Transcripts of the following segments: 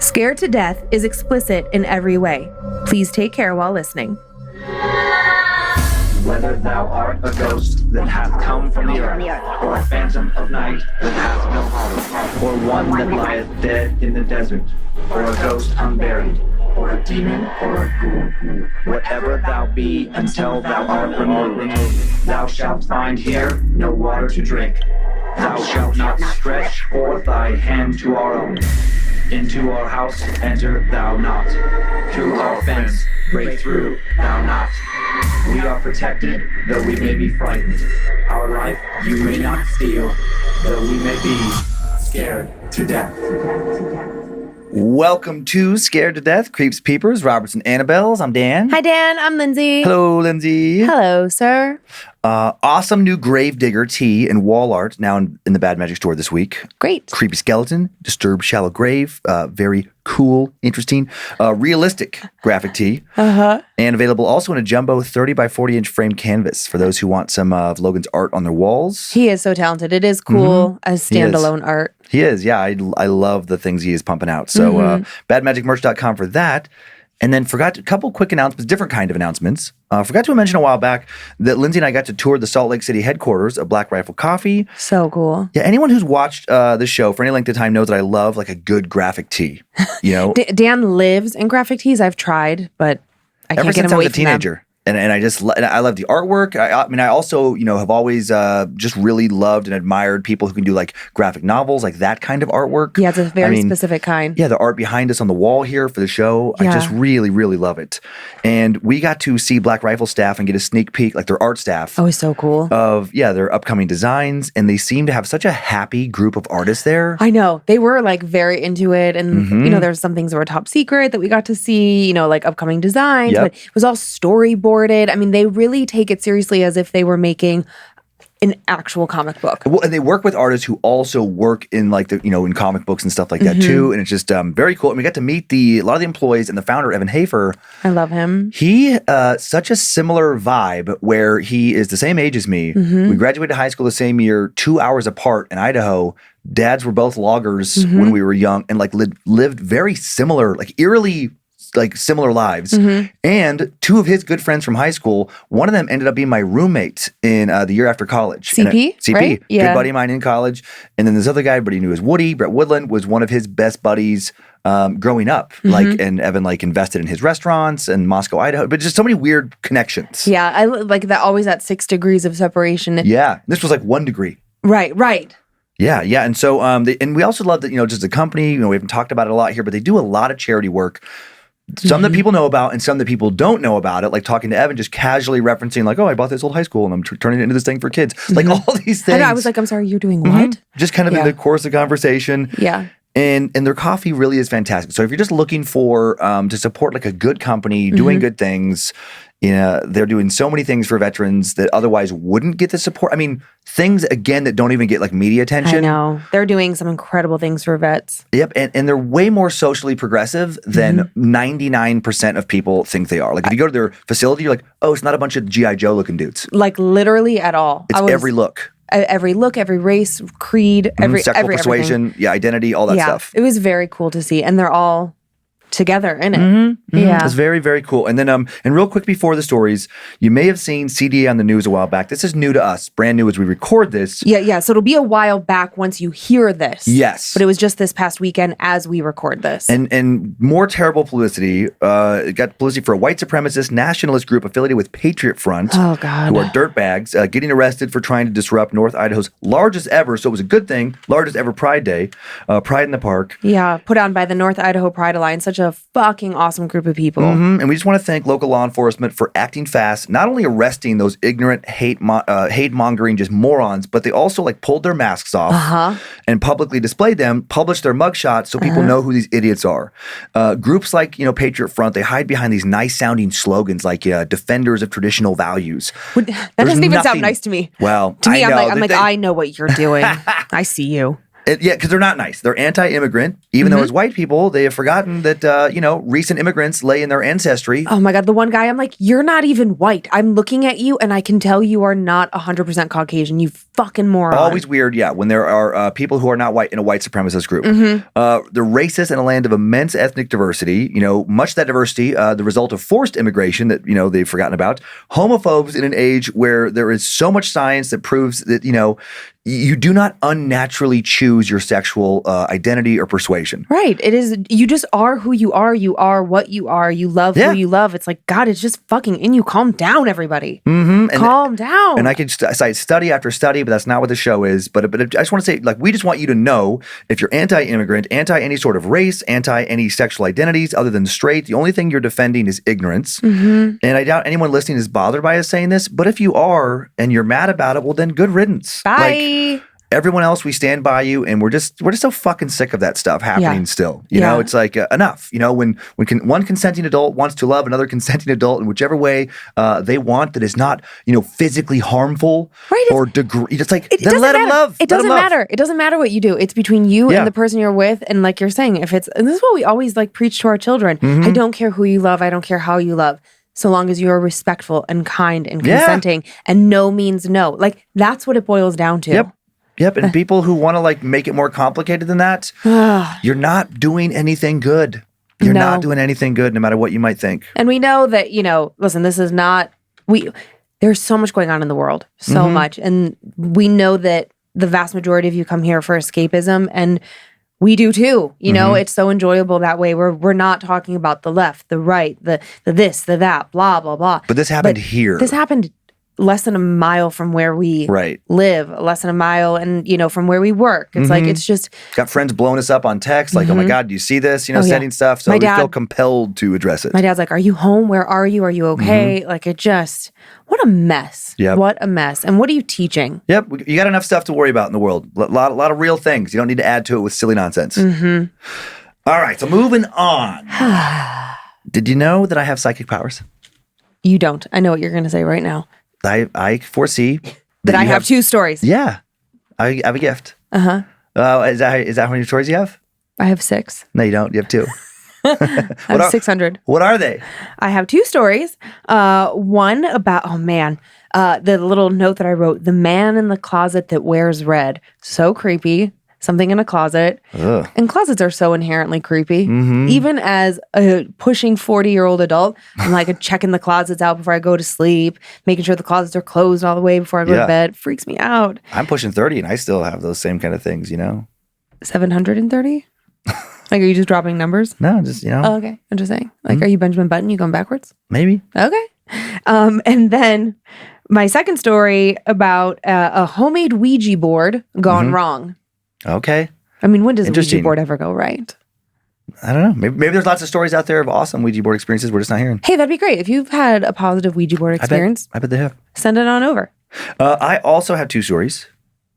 Scared to Death is explicit in every way. Please take care while listening. Whether thou art a ghost that hath come from the earth, or a phantom of night that hath no heart, or one that lieth dead in the desert, or a ghost unburied, or a demon, or a ghoul, whatever thou be, until thou art removed, thou shalt find here no water to drink. Thou shalt not stretch forth thy hand to our own. Into our house enter thou not. Through our fence break through thou not. We are protected, though we may be frightened. Our life you may not steal, though we may be scared to death. Welcome to Scared to Death, Creeps, Peepers, Roberts, and Annabelles. I'm Dan. Hi, Dan. I'm Lynze. Hello, Lynze. Hello, sir. Awesome new Gravedigger tea and wall art now in the Bad Magic store this week. Great. Creepy skeleton, disturbed shallow grave, very cool, interesting, realistic graphic tee. And available also in a jumbo 30 by 40 inch framed canvas for those who want some of Logan's art on their walls. He is so talented. It is cool as standalone art. He is, yeah. I love the things he is pumping out. So badmagicmerch.com for that. And then forgot a couple quick announcements, different kind of announcements. Forgot to mention a while back that Lynze and I got to tour the Salt Lake City headquarters of Black Rifle Coffee. So cool. Yeah, anyone who's watched this show for any length of time knows that I love like a good graphic tee. You know, Dan lives in graphic tees. I've tried, but I can't get him away from them. Ever since I was a teenager. And I love the artwork. I mean, I also, have always just really loved and admired people who can do like graphic novels, like that kind of artwork. Yeah, it's a very specific kind. Yeah, the art behind us on the wall here for the show. Yeah. I just really, really love it. And we got to see Black Rifle staff and get a sneak peek, like their art staff. Oh, it's so cool. Of, their upcoming designs. And they seem to have such a happy group of artists there. I know. They were like very into it. And, there's some things that were top secret that we got to see, like upcoming designs. Yep. But it was all storyboarded. I mean, they really take it seriously as if they were making an actual comic book. Well, and they work with artists who also work in like the, in comic books and stuff like that too. And it's just very cool. And we got to meet a lot of the employees and the founder, Evan Hafer. I love him. He, such a similar vibe where he is the same age as me. We graduated high school the same year, 2 hours apart in Idaho. Dads were both loggers when we were young and like lived very similar, like eerily like similar lives. And two of his good friends from high school, one of them ended up being my roommate in the year after college. CP? CP, right? Yeah. Good buddy of mine in college. And then this other guy, everybody knew as Woody. Brett Woodland was one of his best buddies growing up. Like, and Evan like invested in his restaurants in Moscow, Idaho, but just so many weird connections. Yeah, I like that, always at 6 degrees of separation. Yeah, this was like 1 degree. Right. Yeah. And so, and we also love that, just the company, we haven't talked about it a lot here, but they do a lot of charity work. Some that people know about and some that people don't know about it, like talking to Evan, just casually referencing like, oh, I bought this old high school and I'm turning it into this thing for kids. Like all these things. I was like, I'm sorry, you're doing what? Just kind of in the course of conversation. Yeah. And their coffee really is fantastic. So if you're just looking for to support like a good company doing good things, they're doing so many things for veterans that otherwise wouldn't get the support. I mean, things again that don't even get like media attention. I know. They're doing some incredible things for vets. Yep. And they're way more socially progressive than 99% of people think they are. Like if you go to their facility, you're like, oh, it's not a bunch of G.I. Joe looking dudes. Like literally at all. It's every look. Every look, every race, creed, sexual persuasion, identity, all that stuff. It was very cool to see. And they're all together in it. Yeah. It's very, very cool. And then, and real quick before the stories, you may have seen CDA on the news a while back. This is new to us, brand new as we record this. Yeah. So it'll be a while back once you hear this. Yes. But it was just this past weekend as we record this. And more terrible publicity. It got publicity for a white supremacist nationalist group affiliated with Patriot Front. Oh, God. Who are dirtbags, getting arrested for trying to disrupt North Idaho's largest ever, so it was a good thing, largest ever Pride Day, Pride in the Park. Yeah, put on by the North Idaho Pride Alliance. Such a fucking awesome group of people. And we just want to thank local law enforcement for acting fast, not only arresting those ignorant, hate-mongering just morons, but they also like pulled their masks off and publicly displayed them, published their mugshots so people know who these idiots are. Groups like, Patriot Front, they hide behind these nice-sounding slogans like defenders of traditional values. That doesn't even sound nice to me. Well, to me, I'm like, I know what you're doing. I see you. Because they're not nice. They're anti-immigrant, even though as white people, they have forgotten that, recent immigrants lay in their ancestry. Oh my God. The one guy, I'm like, you're not even white. I'm looking at you and I can tell you are not 100% Caucasian. You fucking moron. Always weird, yeah, when there are people who are not white in a white supremacist group. They're racist in a land of immense ethnic diversity. Much of that diversity, the result of forced immigration that, they've forgotten about. Homophobes in an age where there is so much science that proves that, you do not unnaturally choose your sexual identity or persuasion. Right. It is, you just are who you are. You are what you are. You love who you love. It's like, God, it's just fucking in you. Calm down, everybody. Calm down. And I could cite study after study, but that's not what the show is. But I just want to say, like, we just want you to know, if you're anti-immigrant, anti any sort of race, anti any sexual identities other than straight, the only thing you're defending is ignorance. And I doubt anyone listening is bothered by us saying this, but if you are and you're mad about it, well, then good riddance. Bye. Everyone else, we stand by you, and we're just so fucking sick of that stuff happening still. You know, it's like enough. When one consenting adult wants to love another consenting adult in whichever way they want, that is not physically harmful or degree. It's like then let them love. It doesn't matter. It doesn't matter what you do. It's between you and the person you're with, and like you're saying, and this is what we always like preach to our children. I don't care who you love. I don't care how you love. So long as you are respectful and kind and consenting, and no means no. Like, that's what it boils down to. Yep. And people who want to like make it more complicated than that, you're not doing anything good. You're not doing anything good, no matter what you might think. And we know that, listen, this is not, there's so much going on in the world, so much. And we know that the vast majority of you come here for escapism, and we do too. It's so enjoyable that way. We're not talking about the left, the right, the this, the that, blah, blah, blah. But this happened here. This happened less than a mile from where we live, less than a mile, and from where we work. It's like, it's just got friends blowing us up on text, like, oh my God, do you see this? Sending stuff. So we feel compelled to address it. My dad's like, are you home? Where are you? Are you okay? Like, it just, what a mess. What a mess. And what are you teaching? You got enough stuff to worry about in the world. A lot of real things. You don't need to add to it with silly nonsense. All right, so moving on. Did you know that I have psychic powers? You don't. I know what you're going to say right now. I foresee that I have 2 stories. Yeah. I have a gift. Is that how many stories you have? I have 6. No, you don't. You have 2. I have 600. What are they? I have 2 stories. One about, the little note that I wrote, the man in the closet that wears red. So creepy. Something in a closet. Ugh. And closets are so inherently creepy. Even as a pushing 40-year-old adult, I'm like checking the closets out before I go to sleep, making sure the closets are closed all the way before I go to bed. Freaks me out. I'm pushing 30 and I still have those same kind of things, 730? Like, are you just dropping numbers? No, just, Oh, okay. I'm just saying. Like, are you Benjamin Button? You going backwards? Maybe. Okay. And then my second story about a homemade Ouija board gone wrong. Okay. I mean, when does a Ouija board ever go right? I don't know. Maybe there's lots of stories out there of awesome Ouija board experiences we're just not hearing. Hey, that'd be great. If you've had a positive Ouija board experience, I bet they have. Send it on over. I also have 2 stories.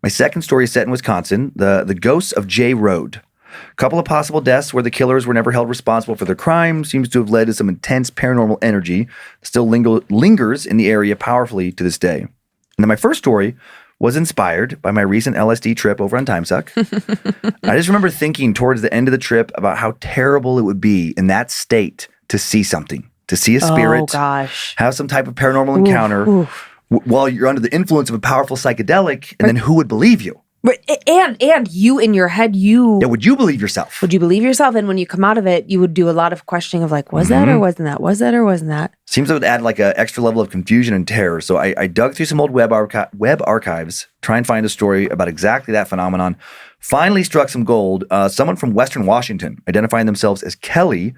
My second story is set in Wisconsin, the ghosts of J Road. A couple of possible deaths where the killers were never held responsible for their crime seems to have led to some intense paranormal energy that still lingers in the area powerfully to this day. And then my first story was inspired by my recent LSD trip over on Timesuck. I just remember thinking towards the end of the trip about how terrible it would be in that state to see something, to see a spirit, have some type of paranormal encounter while you're under the influence of a powerful psychedelic, and then who would believe you? And you in your head, would you believe yourself? Would you believe yourself? And when you come out of it, you would do a lot of questioning of like, was that or wasn't that? Was that or wasn't that? Seems it would add like an extra level of confusion and terror. So I dug through some old web archives, try and find a story about exactly that phenomenon. Finally struck some gold. Someone from Western Washington, identifying themselves as Kelly,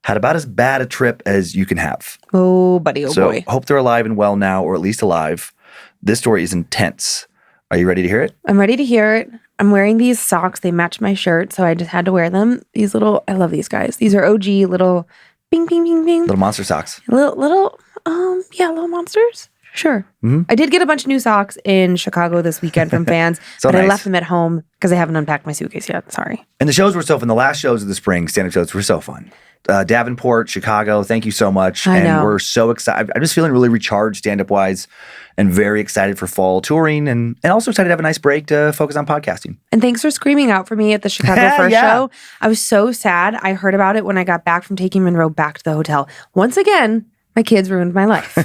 had about as bad a trip as you can have. Oh, buddy, oh boy. So hope they're alive and well now, or at least alive. This story is intense. Are you ready to hear it? I'm ready to hear it. I'm wearing these socks. They match my shirt, so I just had to wear them. These little, I love these guys. These are OG little bing, bing, bing, bing. Little monster socks. Little monsters. Sure. I did get a bunch of new socks in Chicago this weekend from fans, but I left them at home because I haven't unpacked my suitcase yet. Sorry. And the shows were so fun. The last shows of the spring, stand-up shows, were so fun. Davenport, Chicago, thank you so much. I know. We're so excited. I'm just feeling really recharged stand-up wise and very excited for fall touring and also excited to have a nice break to focus on podcasting. And thanks for screaming out for me at the Chicago first show. I was so sad. I heard about it when I got back from taking Monroe back to the hotel. Once again, my kids ruined my life.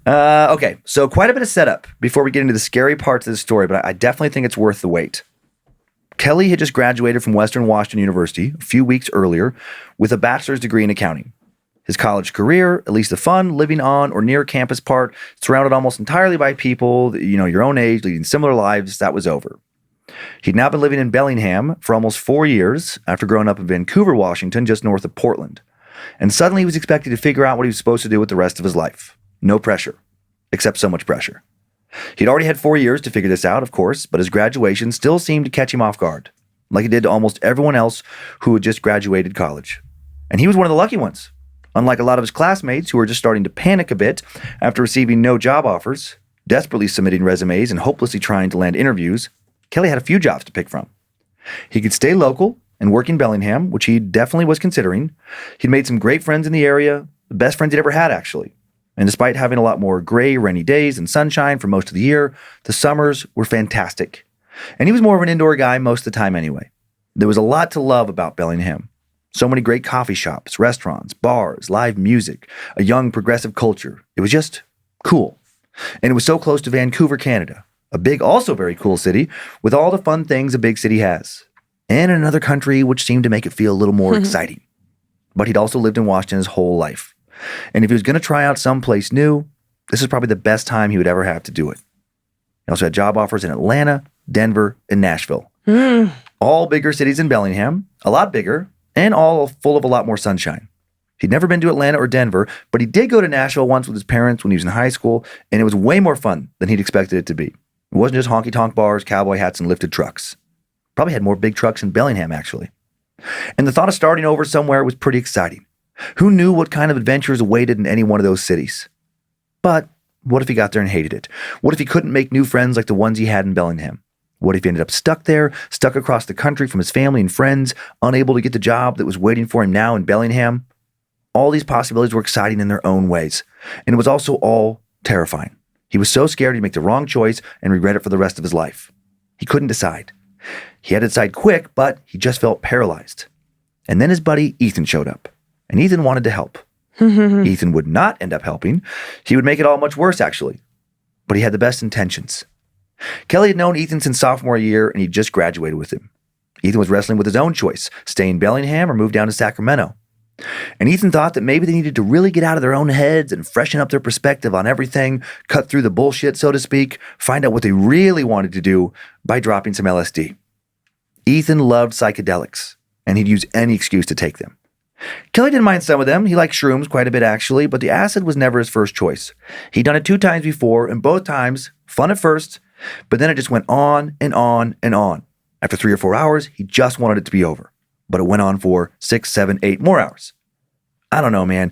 Okay, so quite a bit of setup before we get into the scary parts of the story, but I definitely think it's worth the wait. Kelly had just graduated from Western Washington University a few weeks earlier with a bachelor's degree in accounting. His college career, at least the fun, living on or near campus part, surrounded almost entirely by people, your own age, leading similar lives, that was over. He'd now been living in Bellingham for almost 4 years after growing up in Vancouver, Washington, just north of Portland. And suddenly he was expected to figure out what he was supposed to do with the rest of his life. No pressure, except so much pressure. He'd already had 4 years to figure this out, of course, but his graduation still seemed to catch him off guard, like it did to almost everyone else who had just graduated college. And he was one of the lucky ones. Unlike a lot of his classmates who were just starting to panic a bit after receiving no job offers, desperately submitting resumes and hopelessly trying to land interviews, Kelly had a few jobs to pick from. He could stay local and work in Bellingham, which he definitely was considering. He'd made some great friends in the area, the best friends he'd ever had, actually. And despite having a lot more gray, rainy days and sunshine for most of the year, the summers were fantastic. And he was more of an indoor guy most of the time anyway. There was a lot to love about Bellingham. So many great coffee shops, restaurants, bars, live music, a young progressive culture. It was just cool. And it was so close to Vancouver, Canada, a big, also very cool city with all the fun things a big city has. And in another country which seemed to make it feel a little more exciting. But he'd also lived in Washington his whole life. And if he was going to try out someplace new, this was probably the best time he would ever have to do it. He also had job offers in Atlanta, Denver, and Nashville. All bigger cities in Bellingham, a lot bigger, and all full of a lot more sunshine. He'd never been to Atlanta or Denver, but he did go to Nashville once with his parents when he was in high school, and it was way more fun than he'd expected it to be. It wasn't just honky-tonk bars, cowboy hats, and lifted trucks. Probably had more big trucks in Bellingham, actually. And the thought of starting over somewhere was pretty exciting. Who knew what kind of adventures awaited in any one of those cities? But what if he got there and hated it? What if he couldn't make new friends like the ones he had in Bellingham? What if he ended up stuck there, stuck across the country from his family and friends, unable to get the job that was waiting for him now in Bellingham? All these possibilities were exciting in their own ways, and it was also all terrifying. He was so scared he'd make the wrong choice and regret it for the rest of his life. He couldn't decide. He had to decide quick, but he just felt paralyzed. And then his buddy Ethan showed up, and Ethan wanted to help. Ethan would not end up helping. He would make it all much worse, actually. But he had the best intentions. Kelly had known Ethan since sophomore year, and he'd just graduated with him. Ethan was wrestling with his own choice, stay in Bellingham or move down to Sacramento. And Ethan thought that maybe they needed to really get out of their own heads and freshen up their perspective on everything, cut through the bullshit, so to speak, find out what they really wanted to do by dropping some LSD. Ethan loved psychedelics, and he'd use any excuse to take them. Kelly didn't mind some of them. He liked shrooms quite a bit, actually, but the acid was never his first choice. He'd done it 2 times before, and both times, fun at first, but then it just went on and on and on. After 3 or 4 hours, he just wanted it to be over. But it went on for 6, 7, 8 more hours. I don't know, man.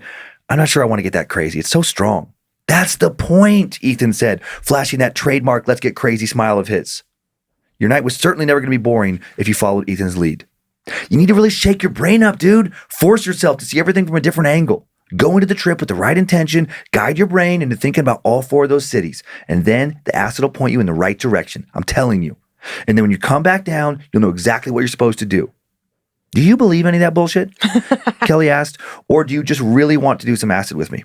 I'm not sure I want to get that crazy. It's so strong. That's the point, Ethan said, flashing that trademark let's get crazy smile of his. Your night was certainly never going to be boring if you followed Ethan's lead. You need to really shake your brain up, dude. Force yourself to see everything from a different angle. Go into the trip with the right intention, guide your brain into thinking about all 4 of those cities, and then the acid will point you in the right direction. I'm telling you. And then when you come back down, you'll know exactly what you're supposed to do. Do you believe any of that bullshit? Kelly asked, or do you just really want to do some acid with me?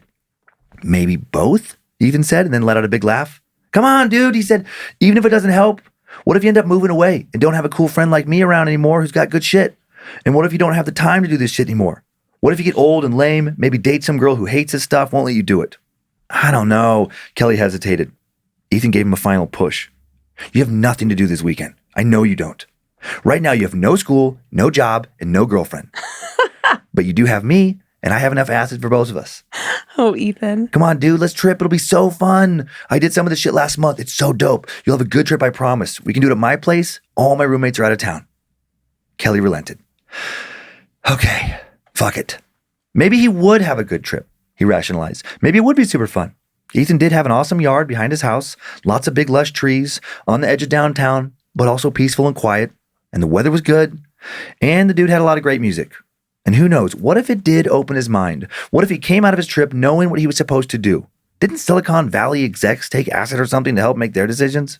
Maybe both, Ethan said, and then let out a big laugh. Come on, dude, he said, even if it doesn't help, what if you end up moving away and don't have a cool friend like me around anymore who's got good shit? And what if you don't have the time to do this shit anymore? What if you get old and lame, maybe date some girl who hates this stuff, won't let you do it? I don't know, Kelly hesitated. Ethan gave him a final push. You have nothing to do this weekend. I know you don't. Right now you have no school, no job, and no girlfriend. But you do have me, and I have enough acid for both of us. Oh, Ethan. Come on, dude, let's trip. It'll be so fun. I did some of this shit last month. It's so dope. You'll have a good trip, I promise. We can do it at my place. All my roommates are out of town. Kelly relented. Okay, fuck it. Maybe he would have a good trip, he rationalized. Maybe it would be super fun. Ethan did have an awesome yard behind his house, lots of big lush trees on the edge of downtown, but also peaceful and quiet. And the weather was good. And the dude had a lot of great music. And who knows, what if it did open his mind? What if he came out of his trip knowing what he was supposed to do? Didn't Silicon Valley execs take acid or something to help make their decisions?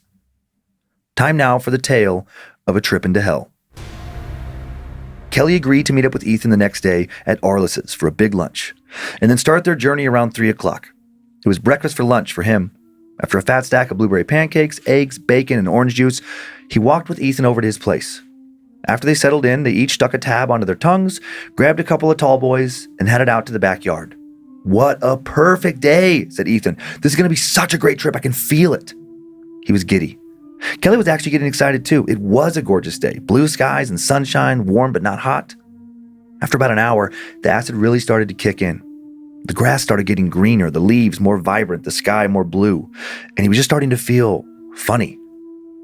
Time now for the tale of a trip into hell. Kelly agreed to meet up with Ethan the next day at Arliss's for a big lunch, and then start their journey around 3 o'clock. It was breakfast for lunch for him. After a fat stack of blueberry pancakes, eggs, bacon, and orange juice, he walked with Ethan over to his place. After they settled in, they each stuck a tab onto their tongues, grabbed a couple of tall boys, and headed out to the backyard. "What a perfect day," said Ethan. "This is going to be such a great trip. I can feel it." He was giddy. Kelly was actually getting excited too. It was a gorgeous day. Blue skies and sunshine, warm but not hot. After about an hour, the acid really started to kick in. The grass started getting greener, the leaves more vibrant, the sky more blue, and he was just starting to feel funny.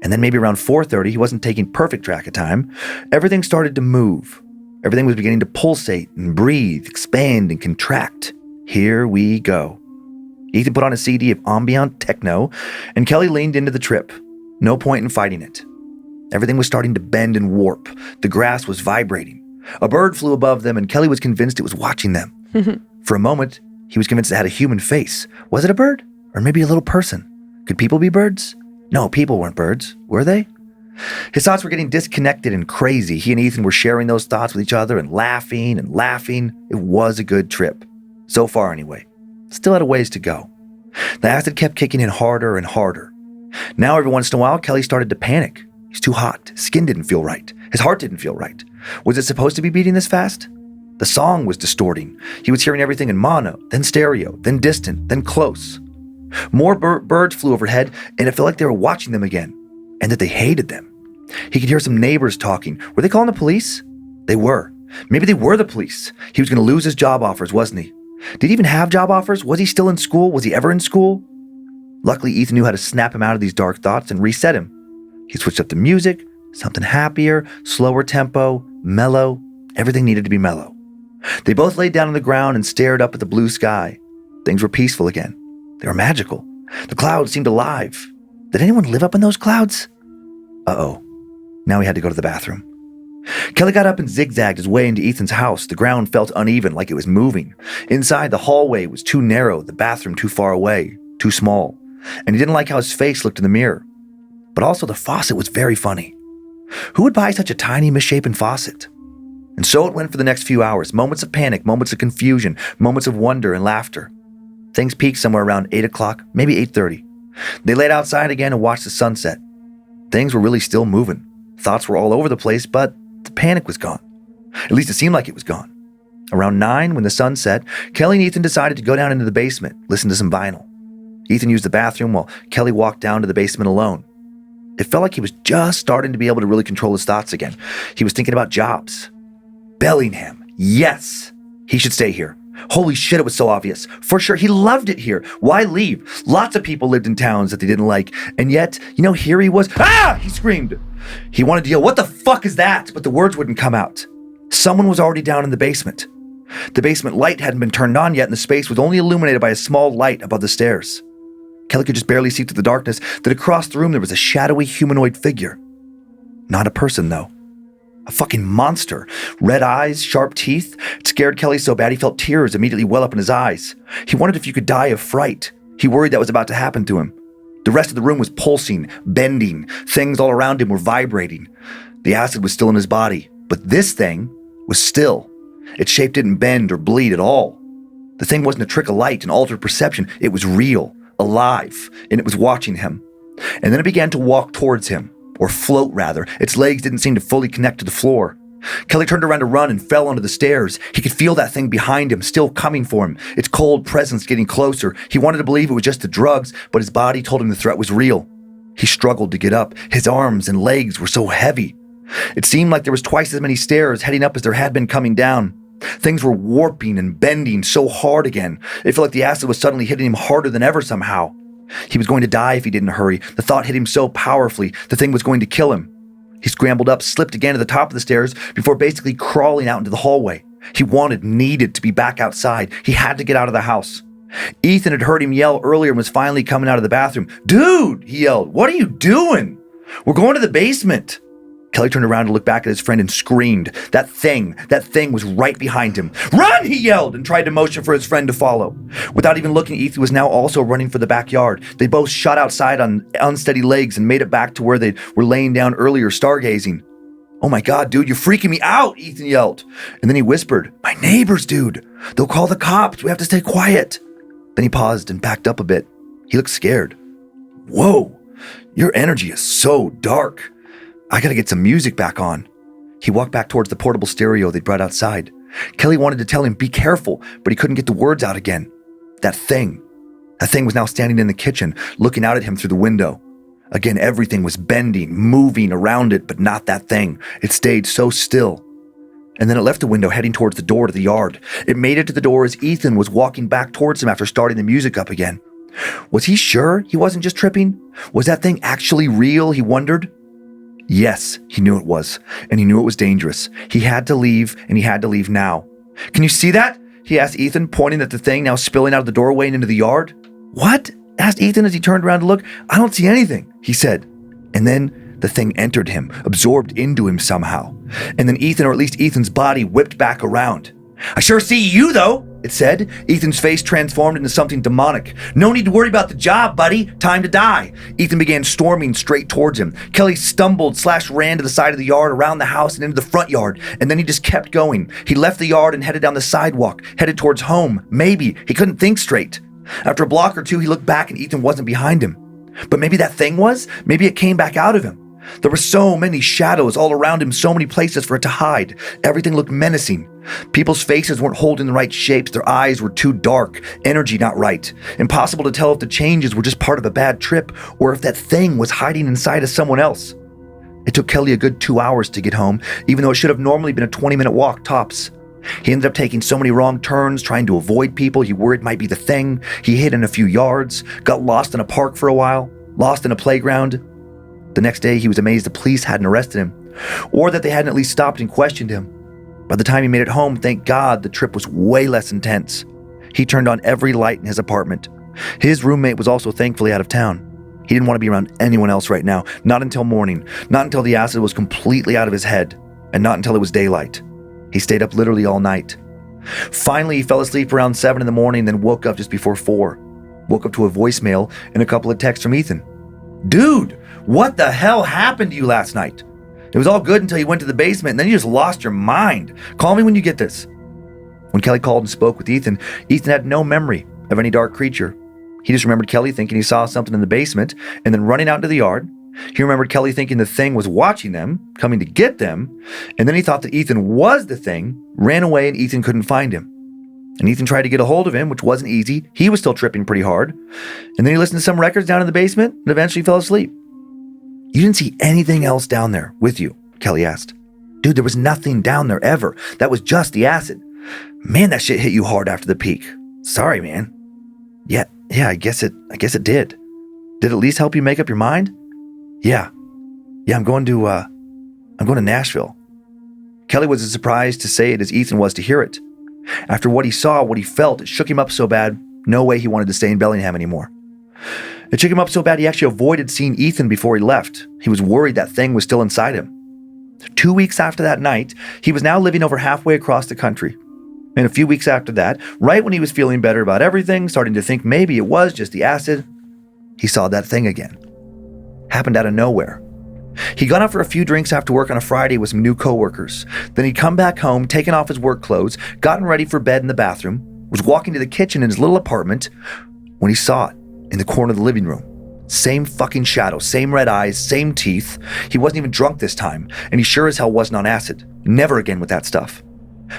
And then maybe around 4:30, he wasn't taking perfect track of time. Everything started to move. Everything was beginning to pulsate and breathe, expand and contract. Here we go. Ethan put on a CD of ambient techno, and Kelly leaned into the trip. No point in fighting it. Everything was starting to bend and warp. The grass was vibrating. A bird flew above them, and Kelly was convinced it was watching them. For a moment, he was convinced it had a human face. Was it a bird? Or maybe a little person? Could people be birds? No, people weren't birds, were they? His thoughts were getting disconnected and crazy. He and Ethan were sharing those thoughts with each other and laughing and laughing. It was a good trip. So far, anyway. Still had a ways to go. The acid kept kicking in harder and harder. Now, every once in a while, Kelly started to panic. He's too hot. His skin didn't feel right. His heart didn't feel right. Was it supposed to be beating this fast? The song was distorting. He was hearing everything in mono, then stereo, then distant, then close. More birds flew overhead, and it felt like they were watching them again, and that they hated them. He could hear some neighbors talking. Were they calling the police? They were. Maybe they were the police. He was going to lose his job offers, wasn't he? Did he even have job offers? Was he still in school? Was he ever in school? Luckily, Ethan knew how to snap him out of these dark thoughts and reset him. He switched up the music, something happier, slower tempo, mellow. Everything needed to be mellow. They both laid down on the ground and stared up at the blue sky. Things were peaceful again. They were magical. The clouds seemed alive. Did anyone live up in those clouds? Uh-oh. Now he had to go to the bathroom. Kelly got up and zigzagged his way into Ethan's house. The ground felt uneven, like it was moving. Inside, the hallway was too narrow, the bathroom too far away, too small. And he didn't like how his face looked in the mirror. But also the faucet was very funny. Who would buy such a tiny, misshapen faucet? And so it went for the next few hours. Moments of panic, moments of confusion, moments of wonder and laughter. Things peaked somewhere around 8 o'clock, maybe 8:30. They laid outside again and watched the sunset. Things were really still moving. Thoughts were all over the place, but the panic was gone. At least it seemed like it was gone. Around 9, when the sun set, Kelly and Ethan decided to go down into the basement, listen to some vinyl. Ethan used the bathroom while Kelly walked down to the basement alone. It felt like he was just starting to be able to really control his thoughts again. He was thinking about jobs. Bellingham. Yes. He should stay here. Holy shit, it was so obvious. For sure, he loved it here. Why leave? Lots of people lived in towns that they didn't like. And yet, here he was. Ah! He screamed. He wanted to yell, "What the fuck is that?" But the words wouldn't come out. Someone was already down in the basement. The basement light hadn't been turned on yet, and the space was only illuminated by a small light above the stairs. Kelly could just barely see through the darkness that across the room there was a shadowy humanoid figure. Not a person, though. A fucking monster. Red eyes, sharp teeth. It scared Kelly so bad he felt tears immediately well up in his eyes. He wondered if he could die of fright. He worried that was about to happen to him. The rest of the room was pulsing, bending. Things all around him were vibrating. The acid was still in his body, but this thing was still. Its shape didn't bend or bleed at all. The thing wasn't a trick of light, an altered perception. It was real, alive, and it was watching him. And then it began to walk towards him. Or float, rather. Its legs didn't seem to fully connect to the floor. Kelly turned around to run and fell onto the stairs. He could feel that thing behind him, still coming for him, its cold presence getting closer. He wanted to believe it was just the drugs, but his body told him the threat was real. He struggled to get up. His arms and legs were so heavy. It seemed like there was twice as many stairs heading up as there had been coming down. Things were warping and bending so hard again. It felt like the acid was suddenly hitting him harder than ever somehow. He was going to die if he didn't hurry. The thought hit him so powerfully, the thing was going to kill him. He scrambled up, slipped again to the top of the stairs before basically crawling out into the hallway. He needed to be back outside. He had to get out of the house. Ethan had heard him yell earlier and was finally coming out of the bathroom. "Dude," he yelled, "what are you doing? We're going to the basement." Kelly turned around to look back at his friend and screamed. That thing was right behind him. "Run!" he yelled and tried to motion for his friend to follow. Without even looking, Ethan was now also running for the backyard. They both shot outside on unsteady legs and made it back to where they were laying down earlier, stargazing. "Oh my God, dude, you're freaking me out," Ethan yelled. And then he whispered, "My neighbors, dude. They'll call the cops. We have to stay quiet." Then he paused and backed up a bit. He looked scared. Whoa, your energy is so dark. I gotta get some music back on. He walked back towards the portable stereo they'd brought outside. Kelly wanted to tell him, be careful, but he couldn't get the words out again. That thing was now standing in the kitchen, looking out at him through the window. Again, everything was bending, moving around it, but not that thing. It stayed so still. And then it left the window, heading towards the door to the yard. It made it to the door as Ethan was walking back towards him after starting the music up again. Was he sure he wasn't just tripping? Was that thing actually real, he wondered? Yes, he knew it was, and he knew it was dangerous. He had to leave, and he had to leave now. Can you see that? He asked Ethan, pointing at the thing now spilling out of the doorway and into the yard. What? Asked Ethan as he turned around to look. I don't see anything, he said. And then the thing entered him, absorbed into him somehow. And then Ethan, or at least Ethan's body, whipped back around. I sure see you, though, it said. Ethan's face transformed into something demonic. No need to worry about the job, buddy. Time to die. Ethan began storming straight towards him. Kelly ran to the side of the yard, around the house, and into the front yard. And then he just kept going. He left the yard and headed down the sidewalk, headed towards home. Maybe. He couldn't think straight. After a block or two, he looked back and Ethan wasn't behind him. But maybe that thing was? Maybe it came back out of him. There were so many shadows all around him, so many places for it to hide. Everything looked menacing. People's faces weren't holding the right shapes. Their eyes were too dark, energy not right. Impossible to tell if the changes were just part of a bad trip or if that thing was hiding inside of someone else. It took Kelly a good 2 hours to get home, even though it should have normally been a 20-minute walk tops. He ended up taking so many wrong turns, trying to avoid people he worried might be the thing. He hid in a few yards, got lost in a park for a while, lost in a playground. The next day, he was amazed the police hadn't arrested him, or that they hadn't at least stopped and questioned him. By the time he made it home, thank God, the trip was way less intense. He turned on every light in his apartment. His roommate was also thankfully out of town. He didn't want to be around anyone else right now, not until morning, not until the acid was completely out of his head, and not until it was daylight. He stayed up literally all night. Finally, he fell asleep around 7 in the morning, then woke up just before 4. Woke up to a voicemail and a couple of texts from Ethan. Dude, what the hell happened to you last night? It was all good until you went to the basement and then you just lost your mind. Call me when you get this. When Kelly called and spoke with Ethan, Ethan had no memory of any dark creature. He just remembered Kelly thinking he saw something in the basement and then running out into the yard. He remembered Kelly thinking the thing was watching them, coming to get them, and then he thought that Ethan was the thing, ran away, and Ethan couldn't find him. And Ethan tried to get a hold of him, which wasn't easy. He was still tripping pretty hard. And then he listened to some records down in the basement and eventually fell asleep. You didn't see anything else down there with you? Kelly asked. Dude, there was nothing down there ever. That was just the acid. Man, that shit hit you hard after the peak. Sorry, man. Yeah, I guess it did. Did it at least help you make up your mind? Yeah, I'm going to Nashville. Kelly was as surprised to say it as Ethan was to hear it. After what he saw, what he felt, it shook him up so bad, no way he wanted to stay in Bellingham anymore. It shook him up so bad he actually avoided seeing Ethan before he left. He was worried that thing was still inside him. 2 weeks after that night, he was now living over halfway across the country. And a few weeks after that, right when he was feeling better about everything, starting to think maybe it was just the acid, he saw that thing again. Happened out of nowhere. He'd gone out for a few drinks after work on a Friday with some new coworkers. Then he'd come back home, taken off his work clothes, gotten ready for bed in the bathroom, was walking to the kitchen in his little apartment when he saw it in the corner of the living room. Same fucking shadow, same red eyes, same teeth. He wasn't even drunk this time, and he sure as hell wasn't on acid. Never again with that stuff.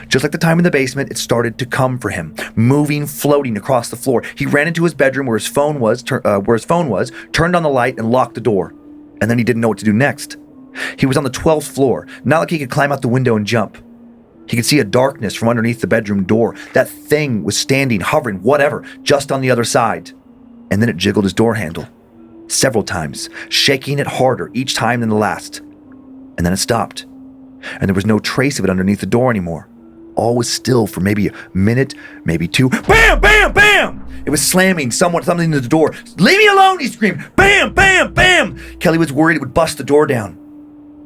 Just like the time in the basement, it started to come for him, moving, floating across the floor. He ran into his bedroom where his phone was, turned on the light and locked the door. And then he didn't know what to do next. He was on the 12th floor, not like he could climb out the window and jump. He could see a darkness from underneath the bedroom door. That thing was standing, hovering, whatever, just on the other side. And then it jiggled his door handle several times, shaking it harder each time than the last. And then it stopped. And there was no trace of it underneath the door anymore. All was still for maybe a minute, maybe two. Bam, bam, bam! It was slamming something into the door. Leave me alone, he screamed. Bam, bam, bam! Kelly was worried it would bust the door down.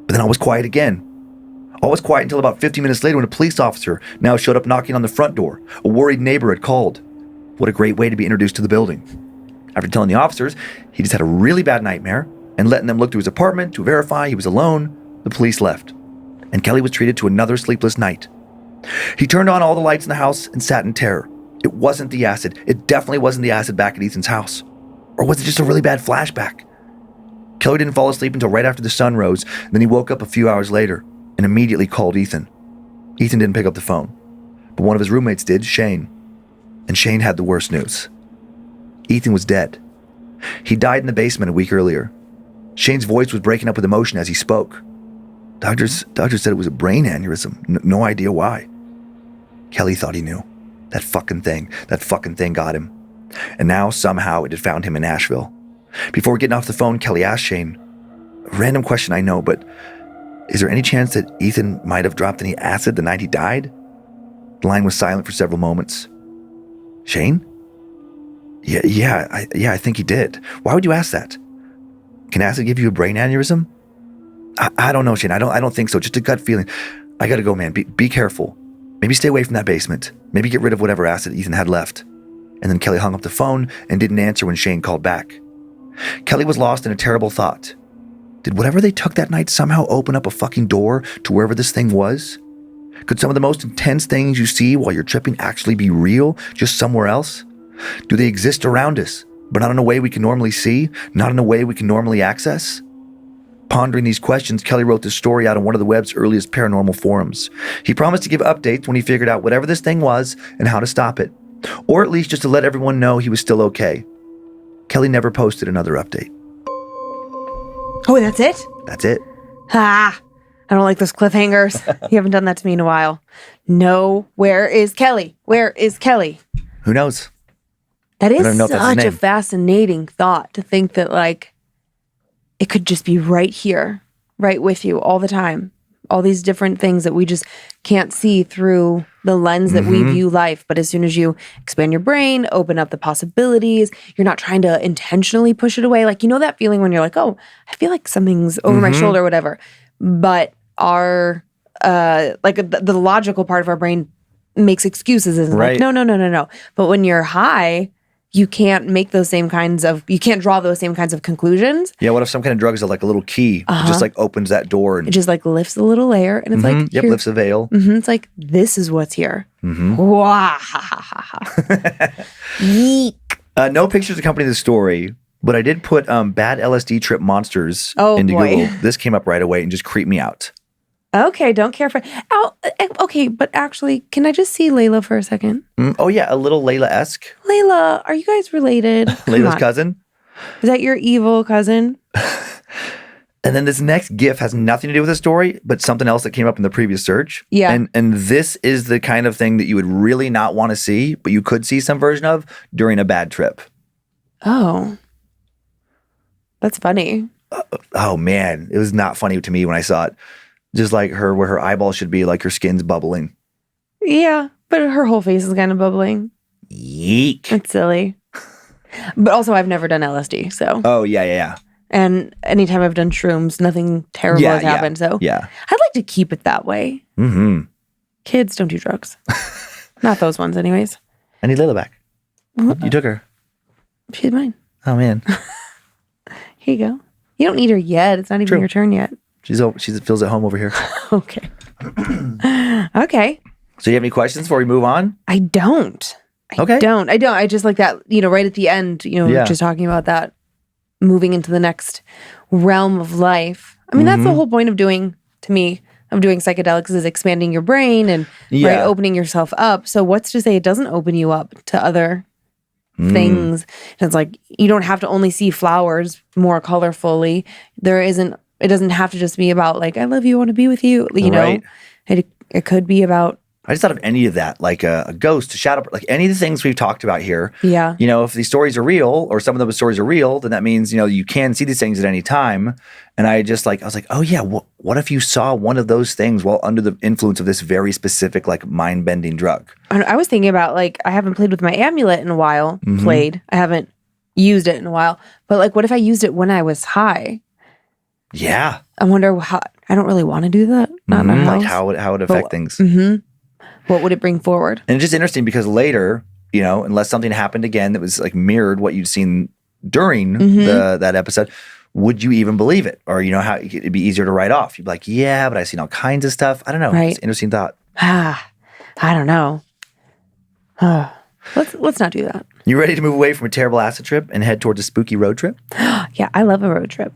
But then all was quiet again. All was quiet until about 15 minutes later when a police officer now showed up knocking on the front door. A worried neighbor had called. What a great way to be introduced to the building. After telling the officers he just had a really bad nightmare and letting them look to his apartment to verify he was alone, the police left. And Kelly was treated to another sleepless night. He turned on all the lights in the house and sat in terror. It wasn't the acid. It definitely wasn't the acid back at Ethan's house. Or was it just a really bad flashback? Kelly didn't fall asleep until right after the sun rose, and then he woke up a few hours later and immediately called Ethan. Ethan didn't pick up the phone, but one of his roommates did, Shane. And Shane had the worst news. Ethan was dead. He died in the basement a week earlier. Shane's voice was breaking up with emotion as he spoke. Doctors said it was a brain aneurysm. No idea why. Kelly thought he knew. That fucking thing got him. And now, somehow, it had found him in Nashville. Before getting off the phone, Kelly asked Shane, a random question I know, but is there any chance that Ethan might have dropped any acid the night he died? The line was silent for several moments. Shane? Yeah, I think he did. Why would you ask that? Can acid give you a brain aneurysm? I don't know, Shane. I don't think so. Just a gut feeling. I gotta go, man. Be careful. Maybe stay away from that basement. Maybe get rid of whatever acid Ethan had left. And then Kelly hung up the phone and didn't answer when Shane called back. Kelly was lost in a terrible thought. Did whatever they took that night somehow open up a fucking door to wherever this thing was? Could some of the most intense things you see while you're tripping actually be real, just somewhere else? Do they exist around us, but not in a way we can normally see, not in a way we can normally access? Pondering these questions, Kelly wrote this story out on one of the web's earliest paranormal forums. He promised to give updates when he figured out whatever this thing was and how to stop it, or at least just to let everyone know he was still okay. Kelly never posted another update. Oh, that's it? That's it. I don't like those cliffhangers. You haven't done that to me in a while. No, where is Kelly? Where is Kelly? Who knows? That is such a fascinating thought to think that, like, it could just be right here, right with you all the time. All these different things that we just can't see through the lens that we view life. But as soon as you expand your brain, open up the possibilities, you're not trying to intentionally push it away. Like, you know that feeling when you're like, oh, I feel like something's over my shoulder or whatever. But our, the logical part of our brain makes excuses and like, no. But when you're high, you can't make those same kinds of, you can't draw those same kinds of conclusions. Yeah, what if some kind of drug is like a little key? It just like opens that door. And it just like lifts a little layer and it's like, yep, lifts a veil. It's like, this is what's here. Wah, Yeek. No pictures accompany the story, but I did put bad LSD trip monsters into Google. This came up right away and just creeped me out. Okay, don't care for... Oh, okay, but actually, can I just see Layla for a second? Oh yeah, a little Layla-esque. Layla, are you guys related? Layla's cousin? Is that your evil cousin? And then this next GIF has nothing to do with the story, but something else that came up in the previous search. Yeah. And this is the kind of thing that you would really not want to see, but you could see some version of during a bad trip. Oh. That's funny. Oh man, it was not funny to me when I saw it. Just like her, where her eyeball should be, like her skin's bubbling. Yeah, but her whole face is kind of bubbling. Yeek. It's silly. But also, I've never done LSD, so. Oh, yeah. And anytime I've done shrooms, nothing terrible has happened, so. Yeah. I'd like to keep it that way. Kids don't do drugs. Not those ones, anyways. I need Layla back. You took her. She's mine. Oh, man. Here you go. You don't need her yet. It's not even your turn yet. She feels at home over here. Okay. Okay. So you have any questions before we move on? I don't. I don't. I just like that, right at the end, just talking about that, moving into the next realm of life. I mean, that's the whole point of doing psychedelics is expanding your brain and opening yourself up. So what's to say it doesn't open you up to other things? And it's like, you don't have to only see flowers more colorfully. It doesn't have to just be about like, I love you, I want to be with you. Right. It could be about. I just thought of any of that, like a ghost, a shadow, like any of the things we've talked about here. Yeah. If these stories are real or some of those stories are real, then that means, you can see these things at any time. And I was like, oh yeah, what if you saw one of those things while under the influence of this very specific, like mind-bending drug? I was thinking about like, I haven't played with my amulet in a while. I haven't used it in a while. But like, what if I used it when I was high? Yeah. I wonder how, I don't really want to do that. Not in our house. Like how it would affect things. What would it bring forward? And it's just interesting because later, unless something happened again that was like mirrored what you'd seen during that episode, would you even believe it? Or, how it'd be easier to write off. You'd be like, yeah, but I've seen all kinds of stuff. I don't know. Right. It's an interesting thought. I don't know. Let's not do that. You ready to move away from a terrible acid trip and head towards a spooky road trip? Yeah, I love a road trip.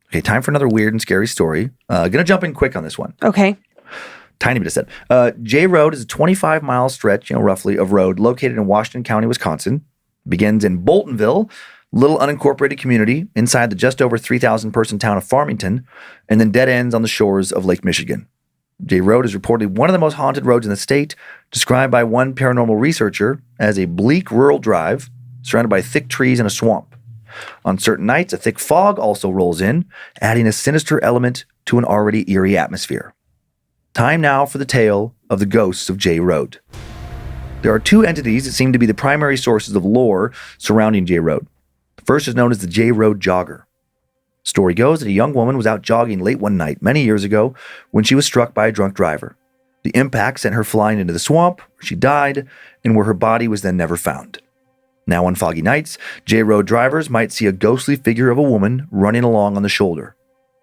Okay, time for another weird and scary story. Gonna jump in quick on this one. Okay. Tiny bit of set. J Road is a 25-mile stretch, roughly, of road located in Washington County, Wisconsin. It begins in Boltonville, little unincorporated community inside the just over 3,000-person town of Farmington, and then dead ends on the shores of Lake Michigan. J Road is reportedly one of the most haunted roads in the state, described by one paranormal researcher as a bleak rural drive surrounded by thick trees and a swamp. On certain nights, a thick fog also rolls in, adding a sinister element to an already eerie atmosphere. Time now for the tale of the ghosts of J Road. There are two entities that seem to be the primary sources of lore surrounding J Road. The first is known as the J Road Jogger. Story goes that a young woman was out jogging late one night many years ago when she was struck by a drunk driver. The impact sent her flying into the swamp, where she died, and where her body was then never found. Now on foggy nights, J Road drivers might see a ghostly figure of a woman running along on the shoulder.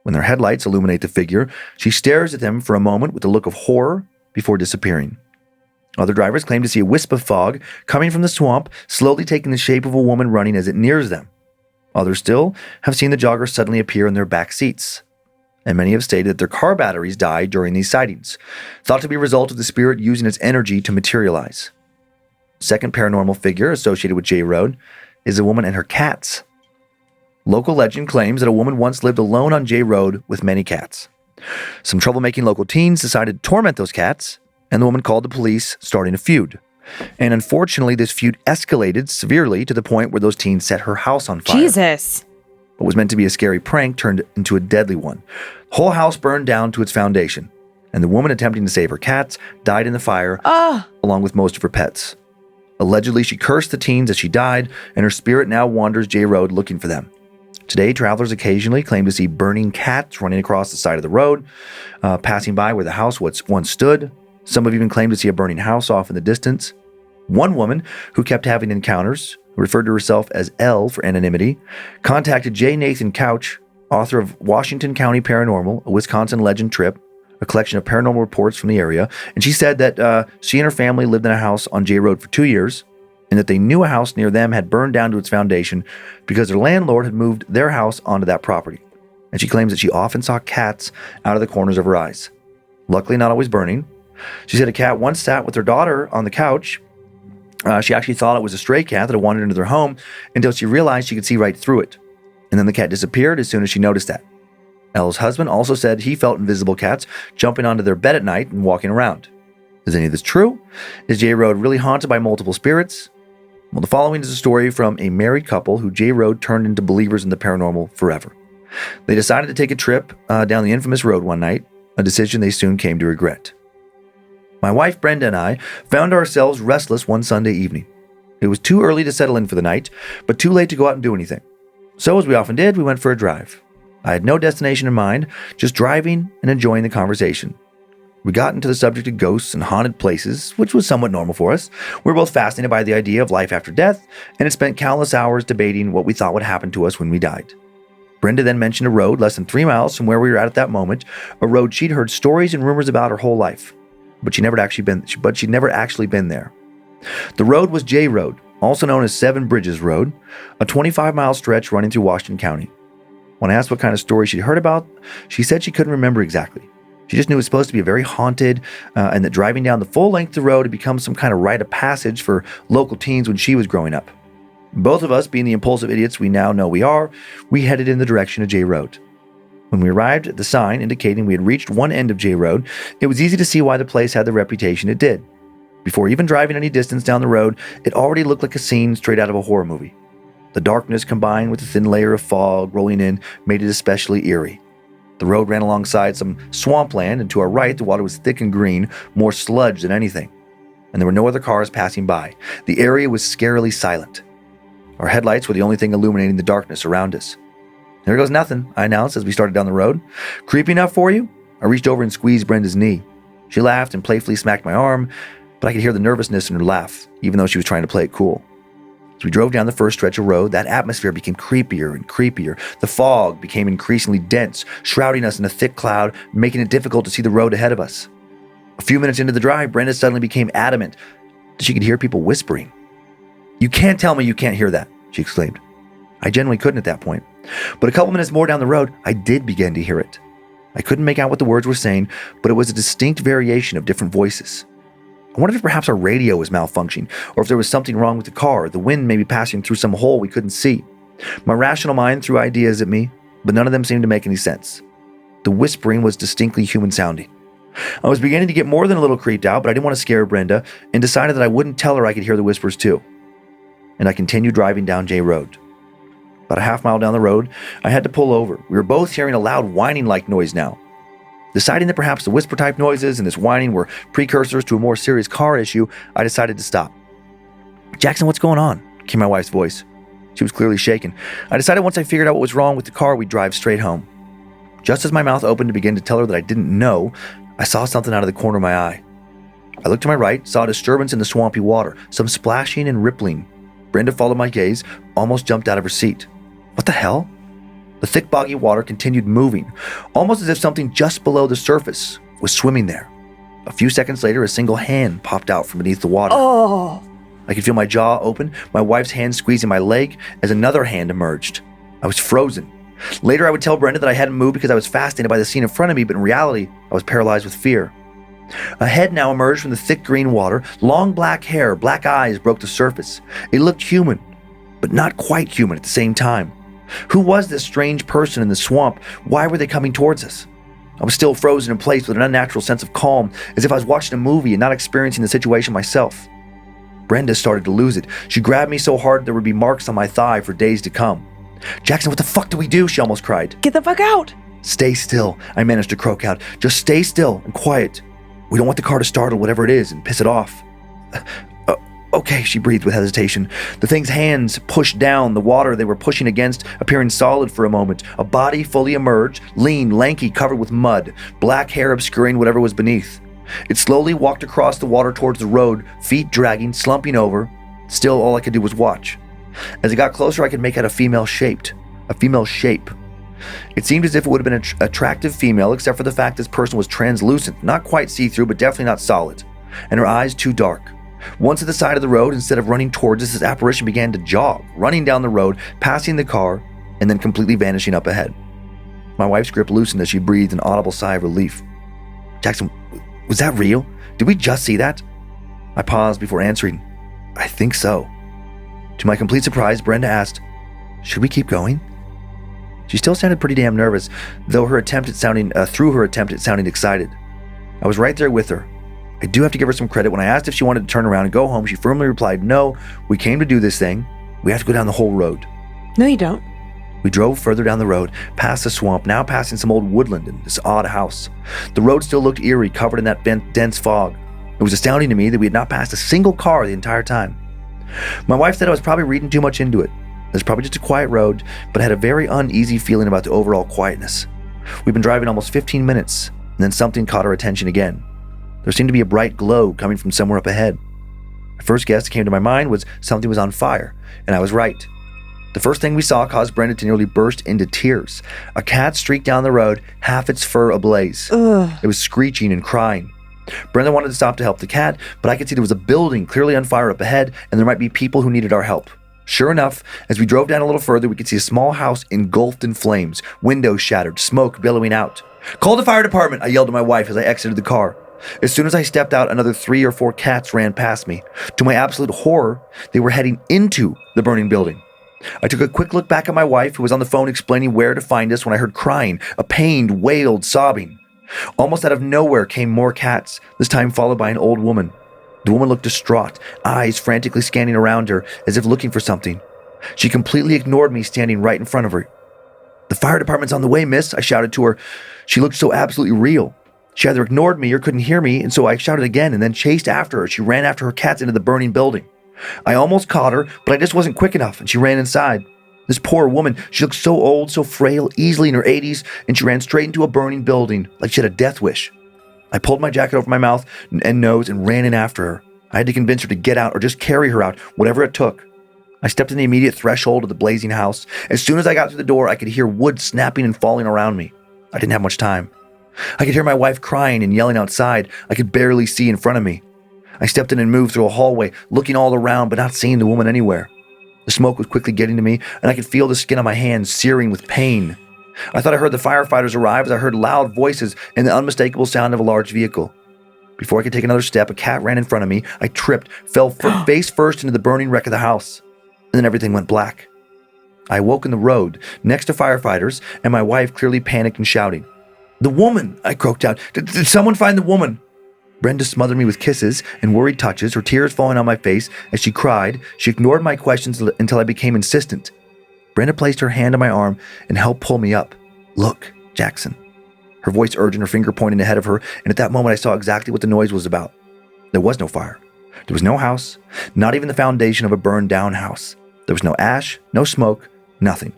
When their headlights illuminate the figure, she stares at them for a moment with a look of horror before disappearing. Other drivers claim to see a wisp of fog coming from the swamp, slowly taking the shape of a woman running as it nears them. Others still have seen the jogger suddenly appear in their back seats. And many have stated that their car batteries died during these sightings, thought to be a result of the spirit using its energy to materialize. Second paranormal figure associated with J Road is a woman and her cats. Local legend claims that a woman once lived alone on J Road with many cats. Some troublemaking local teens decided to torment those cats, and the woman called the police, starting a feud. And unfortunately, this feud escalated severely to the point where those teens set her house on fire. Jesus. What was meant to be a scary prank turned into a deadly one. The whole house burned down to its foundation, and the woman attempting to save her cats died in the fire, along with most of her pets. Allegedly, she cursed the teens as she died, and her spirit now wanders J Road looking for them. Today, travelers occasionally claim to see burning cats running across the side of the road, passing by where the house once stood. Some have even claimed to see a burning house off in the distance. One woman who kept having encounters, who referred to herself as L for anonymity, contacted J. Nathan Couch, author of Washington County Paranormal, a Wisconsin legend trip, a collection of paranormal reports from the area, and she said that she and her family lived in a house on J Road for 2 years, and that they knew a house near them had burned down to its foundation because their landlord had moved their house onto that property. And she claims that she often saw cats out of the corners of her eyes. Luckily, not always burning. She said a cat once sat with her daughter on the couch. She actually thought it was a stray cat that had wandered into their home until she realized she could see right through it. And then the cat disappeared as soon as she noticed that. Elle's husband also said he felt invisible cats jumping onto their bed at night and walking around. Is any of this true? Is J Road really haunted by multiple spirits? Well, the following is a story from a married couple who J Road turned into believers in the paranormal forever. They decided to take a trip down the infamous road one night, a decision they soon came to regret. My wife Brenda and I found ourselves restless one Sunday evening. It was too early to settle in for the night, but too late to go out and do anything. So as we often did, we went for a drive. I had no destination in mind, just driving and enjoying the conversation. We got into the subject of ghosts and haunted places, which was somewhat normal for us. We were both fascinated by the idea of life after death, and had spent countless hours debating what we thought would happen to us when we died. Brenda then mentioned a road less than 3 miles from where we were at that moment, a road she'd heard stories and rumors about her whole life, but she'd never actually been there. The road was J Road, also known as Seven Bridges Road, a 25-mile stretch running through Washington County. When I asked what kind of story she'd heard about, she said she couldn't remember exactly. She just knew it was supposed to be very haunted, and that driving down the full length of the road had become some kind of rite of passage for local teens when she was growing up. Both of us, being the impulsive idiots we now know we are, we headed in the direction of J Road. When we arrived at the sign indicating we had reached one end of J Road, it was easy to see why the place had the reputation it did. Before even driving any distance down the road, it already looked like a scene straight out of a horror movie. The darkness combined with the thin layer of fog rolling in made it especially eerie. The road ran alongside some swampland, and to our right, the water was thick and green, more sludge than anything. And there were no other cars passing by. The area was scarily silent. Our headlights were the only thing illuminating the darkness around us. "There goes nothing," I announced as we started down the road. "Creepy enough for you?" I reached over and squeezed Brenda's knee. She laughed and playfully smacked my arm, but I could hear the nervousness in her laugh, even though she was trying to play it cool. As we drove down the first stretch of road, that atmosphere became creepier and creepier. The fog became increasingly dense, shrouding us in a thick cloud, making it difficult to see the road ahead of us. A few minutes into the drive, Brenda suddenly became adamant that she could hear people whispering. "You can't tell me you can't hear that," she exclaimed. I genuinely couldn't at that point. But a couple minutes more down the road, I did begin to hear it. I couldn't make out what the words were saying, but it was a distinct variation of different voices. I wondered if perhaps our radio was malfunctioning, or if there was something wrong with the car, the wind maybe passing through some hole we couldn't see. My rational mind threw ideas at me, but none of them seemed to make any sense. The whispering was distinctly human sounding. I was beginning to get more than a little creeped out, but I didn't want to scare Brenda, and decided that I wouldn't tell her I could hear the whispers too. And I continued driving down J Road. About a half mile down the road, I had to pull over. We were both hearing a loud whining-like noise now. Deciding that perhaps the whisper-type noises and this whining were precursors to a more serious car issue, I decided to stop. "Jackson, what's going on?" came my wife's voice. She was clearly shaken. I decided once I figured out what was wrong with the car, we'd drive straight home. Just as my mouth opened to begin to tell her that I didn't know, I saw something out of the corner of my eye. I looked to my right, saw a disturbance in the swampy water, some splashing and rippling. Brenda followed my gaze, almost jumped out of her seat. What the hell? The thick, boggy water continued moving, almost as if something just below the surface was swimming there. A few seconds later, a single hand popped out from beneath the water. Oh! I could feel my jaw open, my wife's hand squeezing my leg as another hand emerged. I was frozen. Later, I would tell Brenda that I hadn't moved because I was fascinated by the scene in front of me, but in reality, I was paralyzed with fear. A head now emerged from the thick green water. Long black hair, black eyes broke the surface. It looked human, but not quite human at the same time. Who was this strange person in the swamp? Why were they coming towards us? I was still frozen in place with an unnatural sense of calm, as if I was watching a movie and not experiencing the situation myself. Brenda started to lose it. She grabbed me so hard there would be marks on my thigh for days to come. "Jackson, what the fuck do we do?" she almost cried. "Get the fuck out!" "Stay still," I managed to croak out. "Just stay still and quiet. We don't want the car to startle whatever it is and piss it off." Okay, she breathed with hesitation. The thing's hands pushed down the water they were pushing against, appearing solid for a moment. A body fully emerged, lean, lanky, covered with mud, black hair obscuring whatever was beneath. It slowly walked across the water towards the road, feet dragging, slumping over. Still, all I could do was watch. As it got closer, I could make out a female shape. It seemed as if it would have been an attractive female, except for the fact this person was translucent, not quite see-through, but definitely not solid, and her eyes too dark. Once at the side of the road, instead of running towards us, this apparition began to jog, running down the road, passing the car, and then completely vanishing up ahead. My wife's grip loosened as she breathed an audible sigh of relief. "Jackson, was that real? Did we just see that?" I paused before answering. "I think so." To my complete surprise, Brenda asked, "Should we keep going?" She still sounded pretty damn nervous, through her attempt at sounding excited. I was right there with her. I do have to give her some credit. When I asked if she wanted to turn around and go home, she firmly replied, "No, we came to do this thing. We have to go down the whole road." "No, you don't." We drove further down the road, past the swamp, now passing some old woodland and this odd house. The road still looked eerie, covered in that dense fog. It was astounding to me that we had not passed a single car the entire time. My wife said I was probably reading too much into it. It was probably just a quiet road, but I had a very uneasy feeling about the overall quietness. We'd been driving almost 15 minutes, and then something caught our attention again. There seemed to be a bright glow coming from somewhere up ahead. The first guess that came to my mind was something was on fire, and I was right. The first thing we saw caused Brenda to nearly burst into tears. A cat streaked down the road, half its fur ablaze. Ugh. It was screeching and crying. Brenda wanted to stop to help the cat, but I could see there was a building clearly on fire up ahead, and there might be people who needed our help. Sure enough, as we drove down a little further, we could see a small house engulfed in flames, windows shattered, smoke billowing out. "Call the fire department," I yelled to my wife as I exited the car. As soon as I stepped out, another 3 or 4 cats ran past me. To my absolute horror, they were heading into the burning building. I took a quick look back at my wife, who was on the phone explaining where to find us, when I heard crying, a pained, wailed sobbing. Almost out of nowhere came more cats, this time followed by an old woman. The woman looked distraught, eyes frantically scanning around her as if looking for something. She completely ignored me standing right in front of her. "The fire department's on the way, miss," I shouted to her. She looked so absolutely real. She either ignored me or couldn't hear me, and so I shouted again and then chased after her. She ran after her cats into the burning building. I almost caught her, but I just wasn't quick enough, and she ran inside. This poor woman, she looked so old, so frail, easily in her 80s, and she ran straight into a burning building like she had a death wish. I pulled my jacket over my mouth and nose and ran in after her. I had to convince her to get out or just carry her out, whatever it took. I stepped in the immediate threshold of the blazing house. As soon as I got through the door, I could hear wood snapping and falling around me. I didn't have much time. I could hear my wife crying and yelling outside. I could barely see in front of me. I stepped in and moved through a hallway, looking all around but not seeing the woman anywhere. The smoke was quickly getting to me, and I could feel the skin on my hands searing with pain. I thought I heard the firefighters arrive as I heard loud voices and the unmistakable sound of a large vehicle. Before I could take another step, a cat ran in front of me. I tripped, fell face first into the burning wreck of the house, and then everything went black. I awoke in the road, next to firefighters, and my wife clearly panicked and shouting. "The woman!" I croaked out. Did someone find the woman?" Brenda smothered me with kisses and worried touches, her tears falling on my face as she cried. She ignored my questions until I became insistent. Brenda placed her hand on my arm and helped pull me up. "Look, Jackson." Her voice urgent, her finger pointing ahead of her, and at that moment I saw exactly what the noise was about. There was no fire. There was no house, not even the foundation of a burned down house. There was no ash, no smoke, nothing.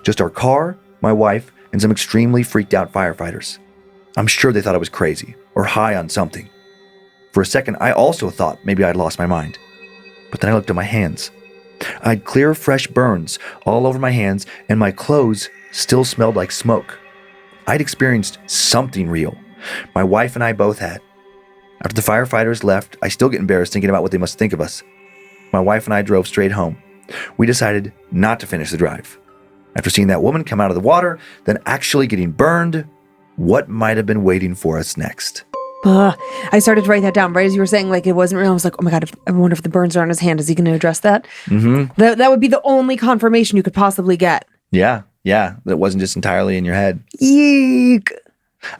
Just our car, my wife, and some extremely freaked out firefighters. I'm sure they thought I was crazy or high on something. For a second, I also thought maybe I'd lost my mind. But then I looked at my hands. I had clear, fresh burns all over my hands, and my clothes still smelled like smoke. I'd experienced something real. My wife and I both had. After the firefighters left, I still get embarrassed thinking about what they must think of us. My wife and I drove straight home. We decided not to finish the drive. After seeing that woman come out of the water, then actually getting burned, what might have been waiting for us next? I started to write that down right as you were saying, like, it wasn't real. I was like, oh my God, I wonder if the burns are on his hand. Is he going to address that? Mm-hmm. That would be the only confirmation you could possibly get. Yeah. That wasn't just entirely in your head. Eek.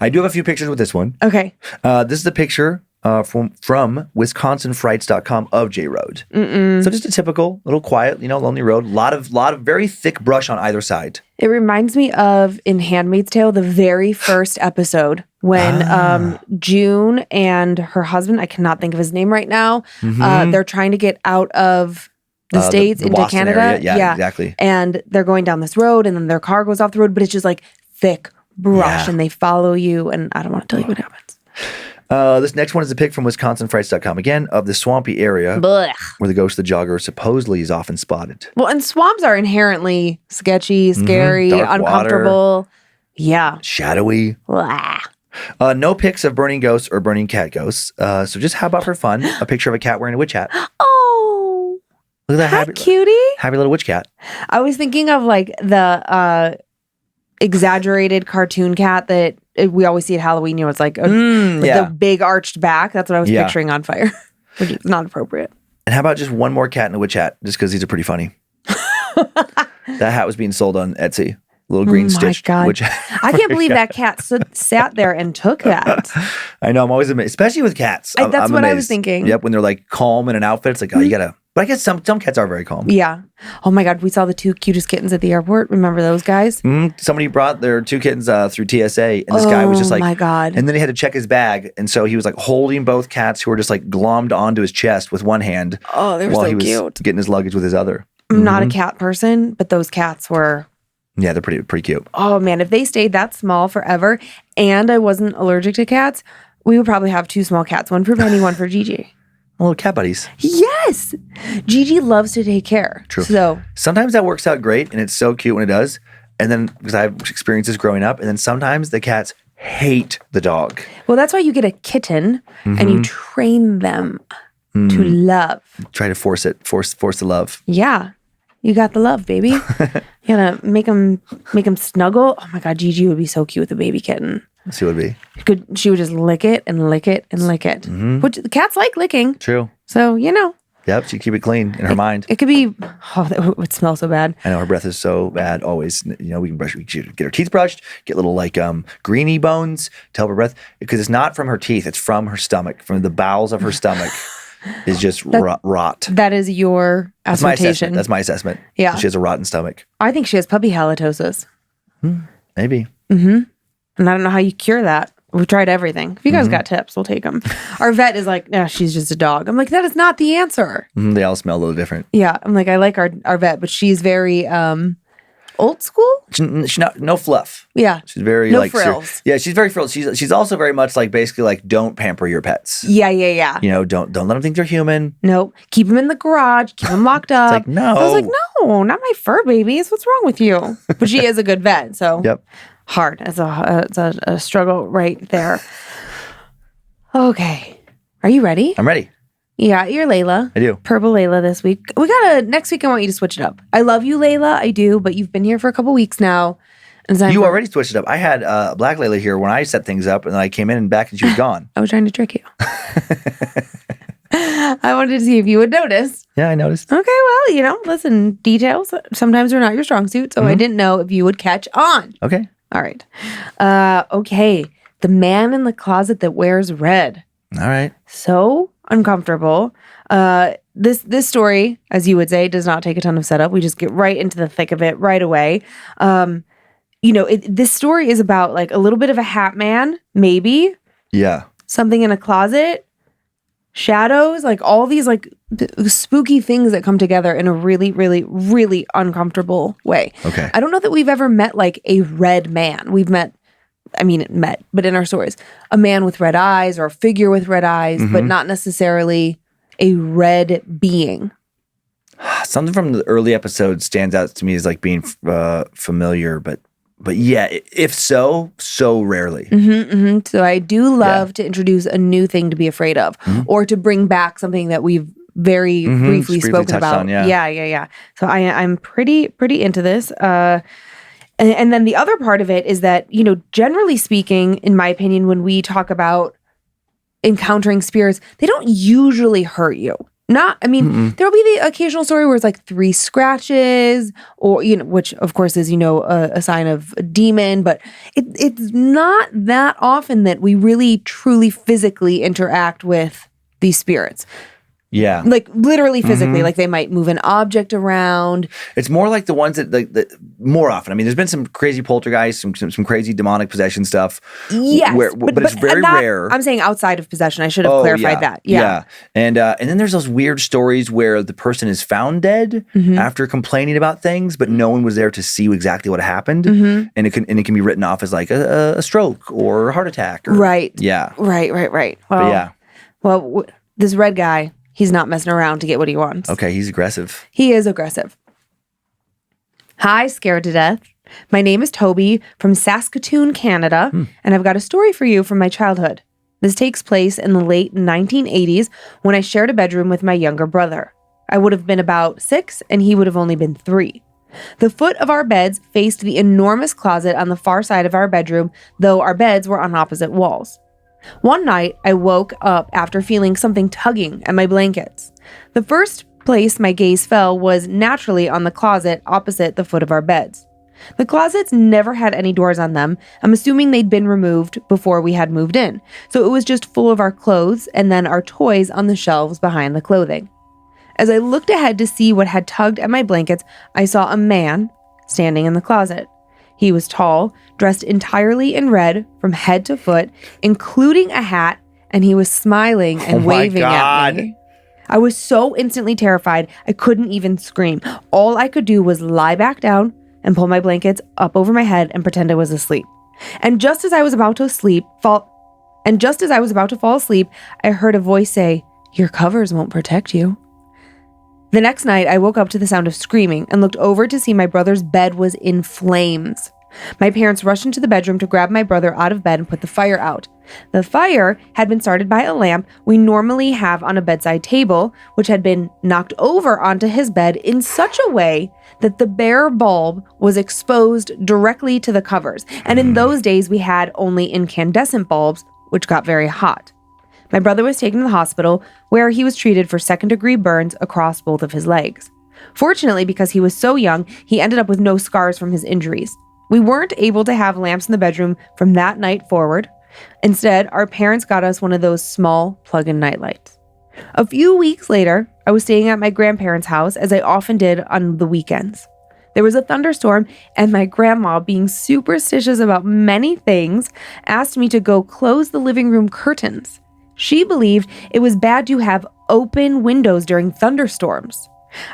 I do have a few pictures with this one. Okay. This is a picture from WisconsinFrights.com of J Road. So just a typical, little quiet, lonely road. A lot of very thick brush on either side. It reminds me of in Handmaid's Tale, the very first episode when June and her husband, I cannot think of his name right now, they're trying to get out of the States into Boston Canada. Area. Yeah, exactly. And they're going down this road and then their car goes off the road, but it's just like thick brush and they follow you. And I don't want to tell you what happens. This next one is a pic from WisconsinFrights.com, again, of the swampy area where the ghost of the jogger supposedly is often spotted. Well, and swamps are inherently sketchy, scary, Dark uncomfortable. Water, yeah. Shadowy. Blah. No pics of burning ghosts or burning cat ghosts. So just how about for fun, a picture of a cat wearing a witch hat. Oh. Look at that happy, cutie. Happy little witch cat. I was thinking of like the exaggerated cartoon cat that we always see at Halloween. It's like the big arched back. That's what I was picturing on fire, which is not appropriate. And how about just one more cat in a witch hat, just because these are pretty funny. That hat was being sold on Etsy. Little green stitched witch hat. I can't believe that cat sat there and took that. I know. I'm always amazed, especially with cats. That's I'm what amazed. I was thinking. Yep, when they're like calm in an outfit, it's like, oh, you gotta. But I guess some cats are very calm. Yeah. Oh my God, we saw the 2 cutest kittens at the airport. Remember those guys? Somebody brought their 2 kittens through TSA, and this guy was just like, oh my God. And then he had to check his bag, and so he was like holding both cats who were just like glommed onto his chest with one hand. Oh, they were while so he was cute. getting his luggage with his other. I'm not a cat person, but those cats were. Yeah, they're pretty cute. Oh man, if they stayed that small forever and I wasn't allergic to cats, we would probably have 2 small cats, one for Penny, one for Gigi. Little cat buddies. Yes. Gigi loves to take care. True. So sometimes that works out great and it's so cute when it does. And then because I've experienced this growing up, and then sometimes the cats hate the dog. Well, that's why you get a kitten and you train them to love. Try to force the love. Yeah. You got the love, baby. You gotta make them snuggle. Oh my God, Gigi would be so cute with a baby kitten. She would be. She would just lick it and lick it and lick it. Which the cats like licking. True. So, Yep, she'd keep it clean in her mind. It could be, that would smell so bad. I know her breath is so bad always. We can get her teeth brushed, get little like greenie bones to help her breath. Because it's not from her teeth, it's from her stomach, from the bowels of her stomach. Is just rot. That is your assertion. That's my assessment. Yeah. She has a rotten stomach. I think she has puppy halitosis. Maybe. And I don't know how you cure that. We've tried everything. If you guys got tips, we'll take them. Our vet is like, no, she's just a dog. I'm like, that is not the answer. They all smell a little different. Yeah. I'm like, I like our vet, but she's very old school. She's not, no fluff. Yeah. She's very no like frills. Yeah, she's very frills. She's also very much like basically like don't pamper your pets. Yeah. Don't let them think they're human. Nope. Keep them in the garage. Keep them locked up. It's like, no. I was like, no, not my fur babies. What's wrong with you? But she is a good vet, so Yep. hard. It's a struggle right there. Okay. Are you ready? I'm ready. Yeah, you're Layla. I do. Purple Layla this week. Next week I want you to switch it up. I love you, Layla. I do, but you've been here for a couple weeks now. You already switched it up. I had Black Layla here when I set things up, and then I came in and back and she was gone. I was trying to trick you. I wanted to see if you would notice. Yeah, I noticed. Okay, well, listen, details sometimes are not your strong suit, so I didn't know if you would catch on. Okay. All right. Okay. The man in the closet that wears red. All right. So uncomfortable. This story, as you would say, does not take a ton of setup. We just get right into the thick of it right away. This story is about like a little bit of a hat man, maybe. Yeah. Something in a closet, shadows, like all these like spooky things that come together in a really, really, really uncomfortable way. Okay. I don't know that we've ever met like a red man. We've met, but in our stories, a man with red eyes or a figure with red eyes, but not necessarily a red being. Something from the early episodes stands out to me as like being familiar, but yeah, if so rarely. So I do love to introduce a new thing to be afraid of, or to bring back something that we've very briefly spoken about. Yeah. So I'm pretty into this. And then the other part of it is that, generally speaking, in my opinion, when we talk about encountering spirits, they don't usually hurt you. There'll be the occasional story where it's like 3 scratches or, which of course is, a sign of a demon, but it's not that often that we really truly physically interact with these spirits. Yeah. Like literally physically, like they might move an object around. It's more like the ones that more often. There's been some crazy poltergeists, some crazy demonic possession stuff. Yes. But it's very rare. I'm saying outside of possession. I should have clarified that. Yeah. And then there's those weird stories where the person is found dead after complaining about things, but no one was there to see exactly what happened. And it can be written off as like a stroke or a heart attack. Right. Yeah. Right. Well, this red guy, he's not messing around to get what he wants. Okay, he's aggressive. He is aggressive. Hi, scared to death. My name is Toby from Saskatoon, Canada, and I've got a story for you from my childhood. This takes place in the late 1980s when I shared a bedroom with my younger brother. I would have been about 6 and he would have only been 3. The foot of our beds faced the enormous closet on the far side of our bedroom, though our beds were on opposite walls. One night, I woke up after feeling something tugging at my blankets. The first place my gaze fell was naturally on the closet opposite the foot of our beds. The closets never had any doors on them. I'm assuming they'd been removed before we had moved in, so it was just full of our clothes and then our toys on the shelves behind the clothing. As I looked ahead to see what had tugged at my blankets, I saw a man standing in the closet. He was tall, dressed entirely in red from head to foot, including a hat, and he was smiling and waving at me. I was so instantly terrified, I couldn't even scream. All I could do was lie back down and pull my blankets up over my head and pretend I was asleep. And just as I was about to fall asleep, I heard a voice say, "Your covers won't protect you." The next night, I woke up to the sound of screaming and looked over to see my brother's bed was in flames. My parents rushed into the bedroom to grab my brother out of bed and put the fire out. The fire had been started by a lamp we normally have on a bedside table, which had been knocked over onto his bed in such a way that the bare bulb was exposed directly to the covers. And in those days, we had only incandescent bulbs, which got very hot. My brother was taken to the hospital, where he was treated for second-degree burns across both of his legs. Fortunately, because he was so young, he ended up with no scars from his injuries. We weren't able to have lamps in the bedroom from that night forward. Instead, our parents got us one of those small plug-in nightlights. A few weeks later, I was staying at my grandparents' house, as I often did on the weekends. There was a thunderstorm, and my grandma, being superstitious about many things, asked me to go close the living room curtains. She believed it was bad to have open windows during thunderstorms.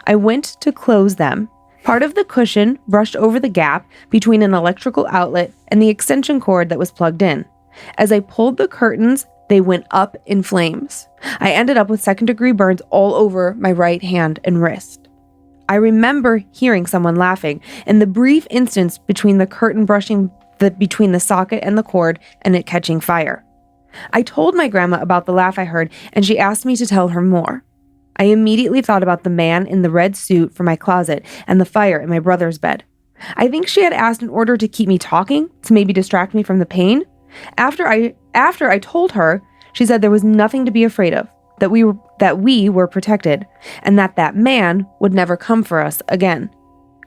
I went to close them. Part of the cushion brushed over the gap between an electrical outlet and the extension cord that was plugged in. As I pulled the curtains, they went up in flames. I ended up with second-degree burns all over my right hand and wrist. I remember hearing someone laughing, and the brief instance between the curtain brushing between the socket and the cord and it catching fire. I told my grandma about the laugh I heard, and she asked me to tell her more. I immediately thought about the man in the red suit from my closet and the fire in my brother's bed. I think she had asked in order to keep me talking, to maybe distract me from the pain. After I told her, she said there was nothing to be afraid of, that we were protected, and that man would never come for us again.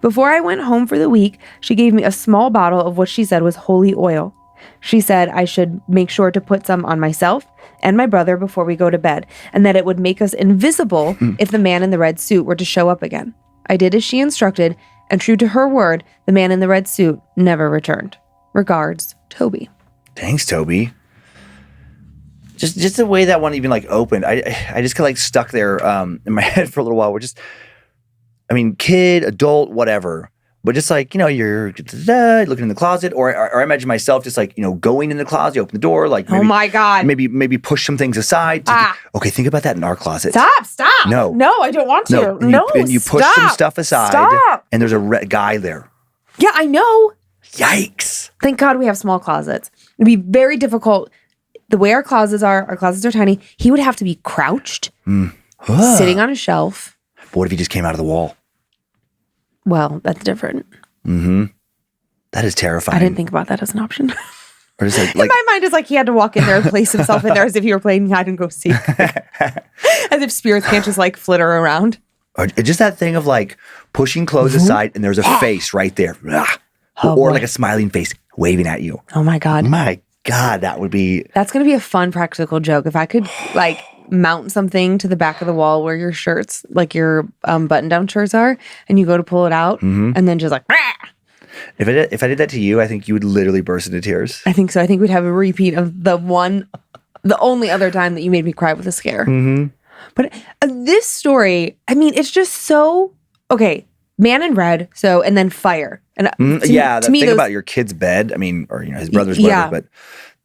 Before I went home for the week, she gave me a small bottle of what she said was holy oil. She said I should make sure to put some on myself and my brother before we go to bed, and that it would make us invisible if the man in the red suit were to show up again. I did as she instructed, and true to her word, the man in the red suit never returned. Regards, Toby. Thanks, Toby. Just the way that one even like opened, I just kind of like stuck there in my head for a little while. We're just, I mean, kid, adult, whatever. But just like, you know, you're looking in the closet, or I imagine myself just like, you know, going in the closet, you open the door, like, maybe, oh my God. Maybe push some things aside. Okay, think about that in our closet. Stop. No, I don't want to. And you push some stuff aside, and there's a guy there. Yeah, I know. Yikes. Thank God we have small closets. It'd be very difficult. The way our closets are tiny. He would have to be crouched, sitting on a shelf. But what if he just came out of the wall? Well, that's different. Mm-hmm. That is terrifying. I didn't think about that as an option. Or just like, in my mind, it's like he had to walk in there and place himself in there as if he were playing hide and go seek. As if spirits can't just like flitter around. Or just that thing of like pushing clothes aside and there's a face right there. Or like a smiling face waving at you. Oh my God. My God, that would be... That's going to be a fun practical joke. If I could like mount something to the back of the wall where your shirts, like your button-down shirts are, and you go to pull it out, and then just like... If I did that to you, I think you would literally burst into tears. I think so. I think we'd have a repeat of the only other time that you made me cry with a scare. But this story, I mean, it's just so... Okay, man in red, so, and then fire. And to me, thing about your kid's bed, I mean, or, you know, his brother's brother, but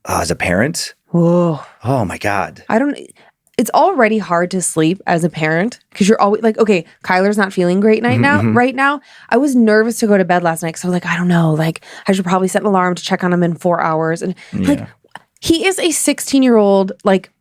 as a parent, oh my God. It's already hard to sleep as a parent because you're always like, okay, Kyler's not feeling great right now. I was nervous to go to bed last night because I was like, I don't know, like I should probably set an alarm to check on him in 4 hours. And like, he is a 16-year-old like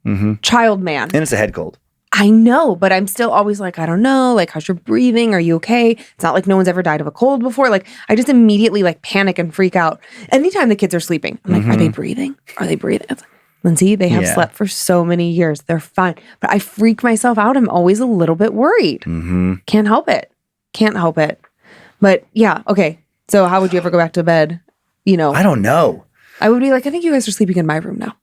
child man. And it's a head cold. I know, but I'm still always like, I don't know, like how's your breathing? Are you okay? It's not like no one's ever died of a cold before. Like I just immediately like panic and freak out. Anytime the kids are sleeping, I'm like, are they breathing? Are they breathing? It's like, Lynze, they have slept for so many years. They're fine. But I freak myself out. I'm always a little bit worried. Can't help it. But yeah, okay. So how would you ever go back to bed? You know, I don't know. I would be like, I think you guys are sleeping in my room now.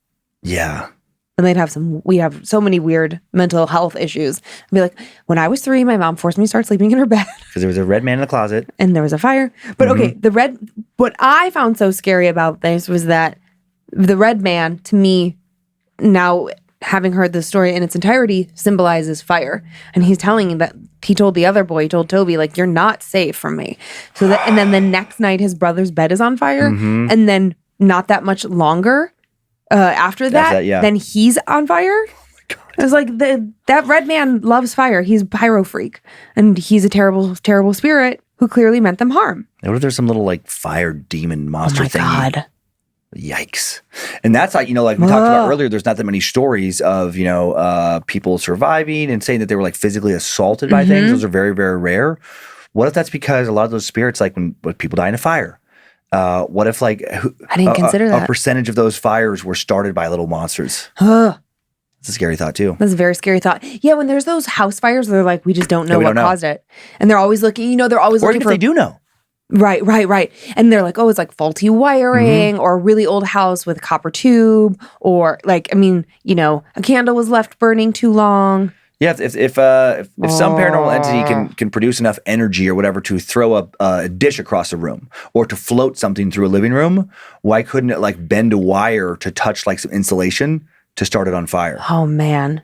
Yeah. And we have so many weird mental health issues. I'd be like, when I was 3, my mom forced me to start sleeping in her bed. Because there was a red man in the closet. And there was a fire. But okay, what I found so scary about this was that the red man, to me, now having heard the story in its entirety, symbolizes fire. And he's telling that he told the other boy, he told Toby, like, you're not safe from me. So that, and then the next night his brother's bed is on fire. And then not that much longer after that, then he's on fire. Oh I was like, that red man loves fire. He's a pyro freak. And he's a terrible, terrible spirit who clearly meant them harm. What if there's some little like fire demon monster thing? Oh my God. Yikes. And that's like, you know, like we talked about earlier, there's not that many stories of, you know, people surviving and saying that they were like physically assaulted by things. Those are very, very rare. What if that's because a lot of those spirits, like when people die in a fire, what if like I didn't consider that. A percentage of those fires were started by little monsters? That's a scary thought too. That's a very scary thought. Yeah, when there's those house fires, they're like, we just don't know what caused it. And they're always looking, they're always looking for... Or if they do know. Right. And they're like, oh, it's like faulty wiring or a really old house with a copper tube or like, I mean, a candle was left burning too long. Yeah, if some paranormal entity can produce enough energy or whatever to throw a dish across a room or to float something through a living room, why couldn't it like bend a wire to touch like some insulation to start it on fire? Oh, man.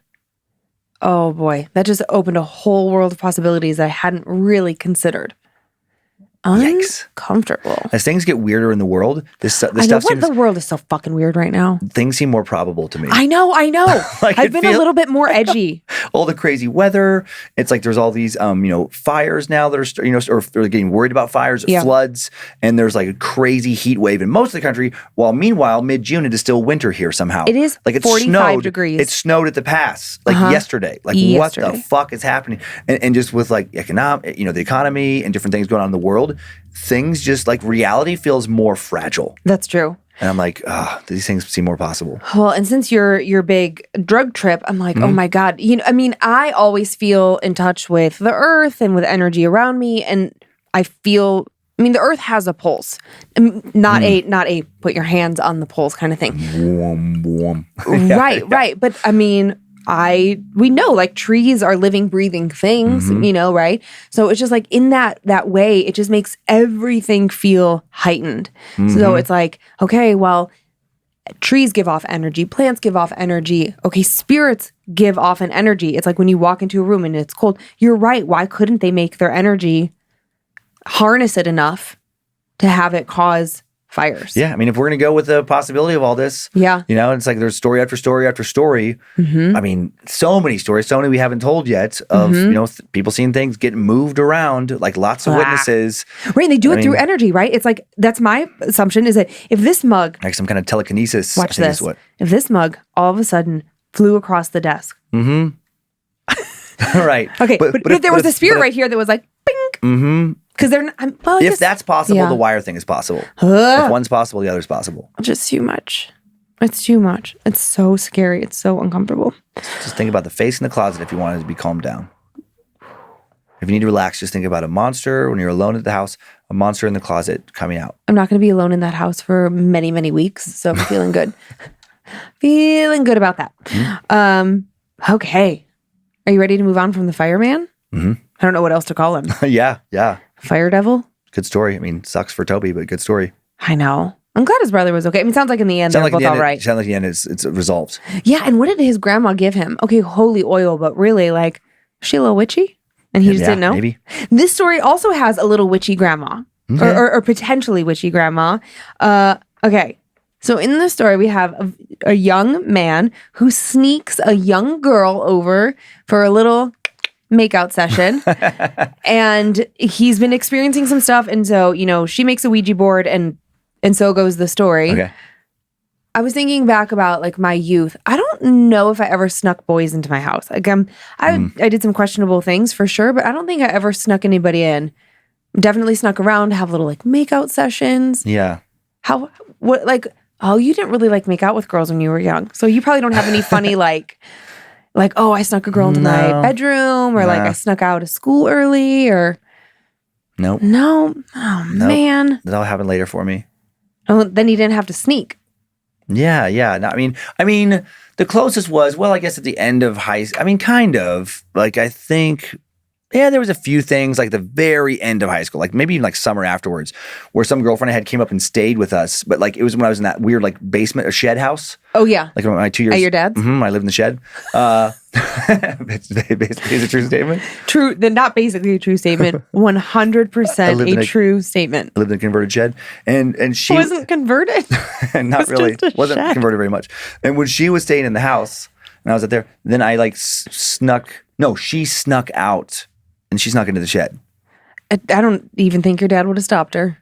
Oh, boy. That just opened a whole world of possibilities that I hadn't really considered. uncomfortable. As things get weirder in the world, this I know stuff what seems... the world is so fucking weird right now. Things seem more probable to me. I know. Like, I've been a little bit more edgy. All the crazy weather. It's like there's all these, fires now that are, or they're getting worried about fires, floods, and there's like a crazy heat wave in most of the country. While meanwhile, mid-June, it is still winter here somehow. It is like 45 degrees. It snowed at the pass yesterday. Like what the fuck is happening? And just with like the economy and different things going on in the world, things just like reality feels more fragile. That's true. And I'm like, these things seem more possible. Well, and since your big drug trip, I'm like, oh my God. I always feel in touch with the earth and with energy around me. And I feel, the earth has a pulse, not a put your hands on the pulse kind of thing. Right. But we know like trees are living, breathing things, right? So it's just like in that way, it just makes everything feel heightened. So it's like, okay, well, trees give off energy, plants give off energy. Okay, spirits give off an energy. It's like when you walk into a room and it's cold, you're right. Why couldn't they make their energy, harness it enough to have it cause fires? Yeah, if we're going to go with the possibility of all this, it's like there's story after story after story. So many stories, so many we haven't told yet of, people seeing things get moved around, like lots of witnesses. Right, and they do it through energy, right? It's like, that's my assumption is that if this mug... Like some kind of telekinesis. Watch this. If this mug all of a sudden flew across the desk. Right. Okay, but if there was a spirit right here that was like, bing. Because they're not... if that's possible, the wire thing is possible. If one's possible, the other's possible. Just too much. It's too much. It's so scary. It's so uncomfortable. Just think about the face in the closet if you wanted to be calmed down. If you need to relax, just think about a monster when you're alone at the house, a monster in the closet coming out. I'm not going to be alone in that house for many, many weeks, so I'm feeling good. Feeling good about that. Okay. Are you ready to move on from the fireman? I don't know what else to call him. Yeah. Fire devil? Good story. Sucks for Toby, but good story. I know. I'm glad his brother was okay. It sounds like in the end they're both all right. Sounds like in the end it's resolved. Yeah, and what did his grandma give him? Okay, holy oil, but really, like, is she a little witchy? And he just didn't know? Maybe. This story also has a little witchy grandma. Okay. Or potentially witchy grandma. Okay. So in the story, we have a young man who sneaks a young girl over for a little makeout session. And he's been experiencing some stuff. And so, she makes a Ouija board and so goes the story. Okay. I was thinking back about like my youth. I don't know if I ever snuck boys into my house. Like I did some questionable things for sure, but I don't think I ever snuck anybody in. Definitely snuck around, have little like makeout sessions. Yeah. You didn't really like make out with girls when you were young. So you probably don't have any funny like, oh, I snuck a girl into my bedroom or like I snuck out of school early or. Nope. No. Oh, nope. Man. That'll happen later for me. Oh, then you didn't have to sneak. Yeah. No, the closest was, I guess at the end of kind of. Like, I think, there was a few things like the very end of high school, like maybe even like summer afterwards, where some girlfriend I had came up and stayed with us. But like, it was when I was in that weird like basement, a shed house. Oh, yeah. Like my 2 years. At your dad's? I lived in the shed. It's a true statement? True. Then not basically a true statement. 100% a true statement. I lived in a converted shed. And she wasn't converted. Not really. Wasn't converted very much. And when she was staying in the house and I was up there, then I like she snuck out and she snuck into the shed. I don't even think your dad would have stopped her.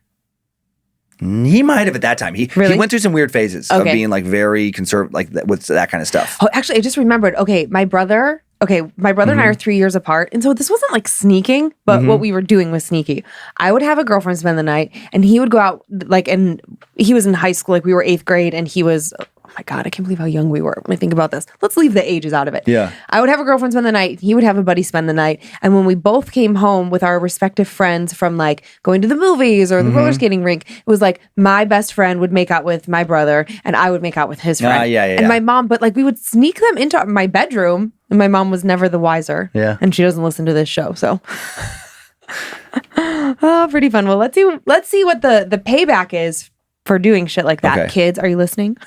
He might have at that time. He went through some weird phases of being like very conservative, like with that kind of stuff. Oh, actually, I just remembered. Okay, my brother and I are 3 years apart. And so this wasn't like sneaking, but what we were doing was sneaky. I would have a girlfriend spend the night and he would go out and he was in high school, like we were 8th grade and he was, oh my God, I can't believe how young we were when I think about this. Let's leave the ages out of it. Yeah. I would have a girlfriend spend the night. He would have a buddy spend the night. And when we both came home with our respective friends from like going to the movies or the roller skating rink, it was like my best friend would make out with my brother and I would make out with his friend. And my mom, but like we would sneak them into my bedroom and my mom was never the wiser. Yeah. And she doesn't listen to this show, so. Oh, pretty fun. Well, let's see what the payback is for doing shit like that. Okay. Kids, are you listening?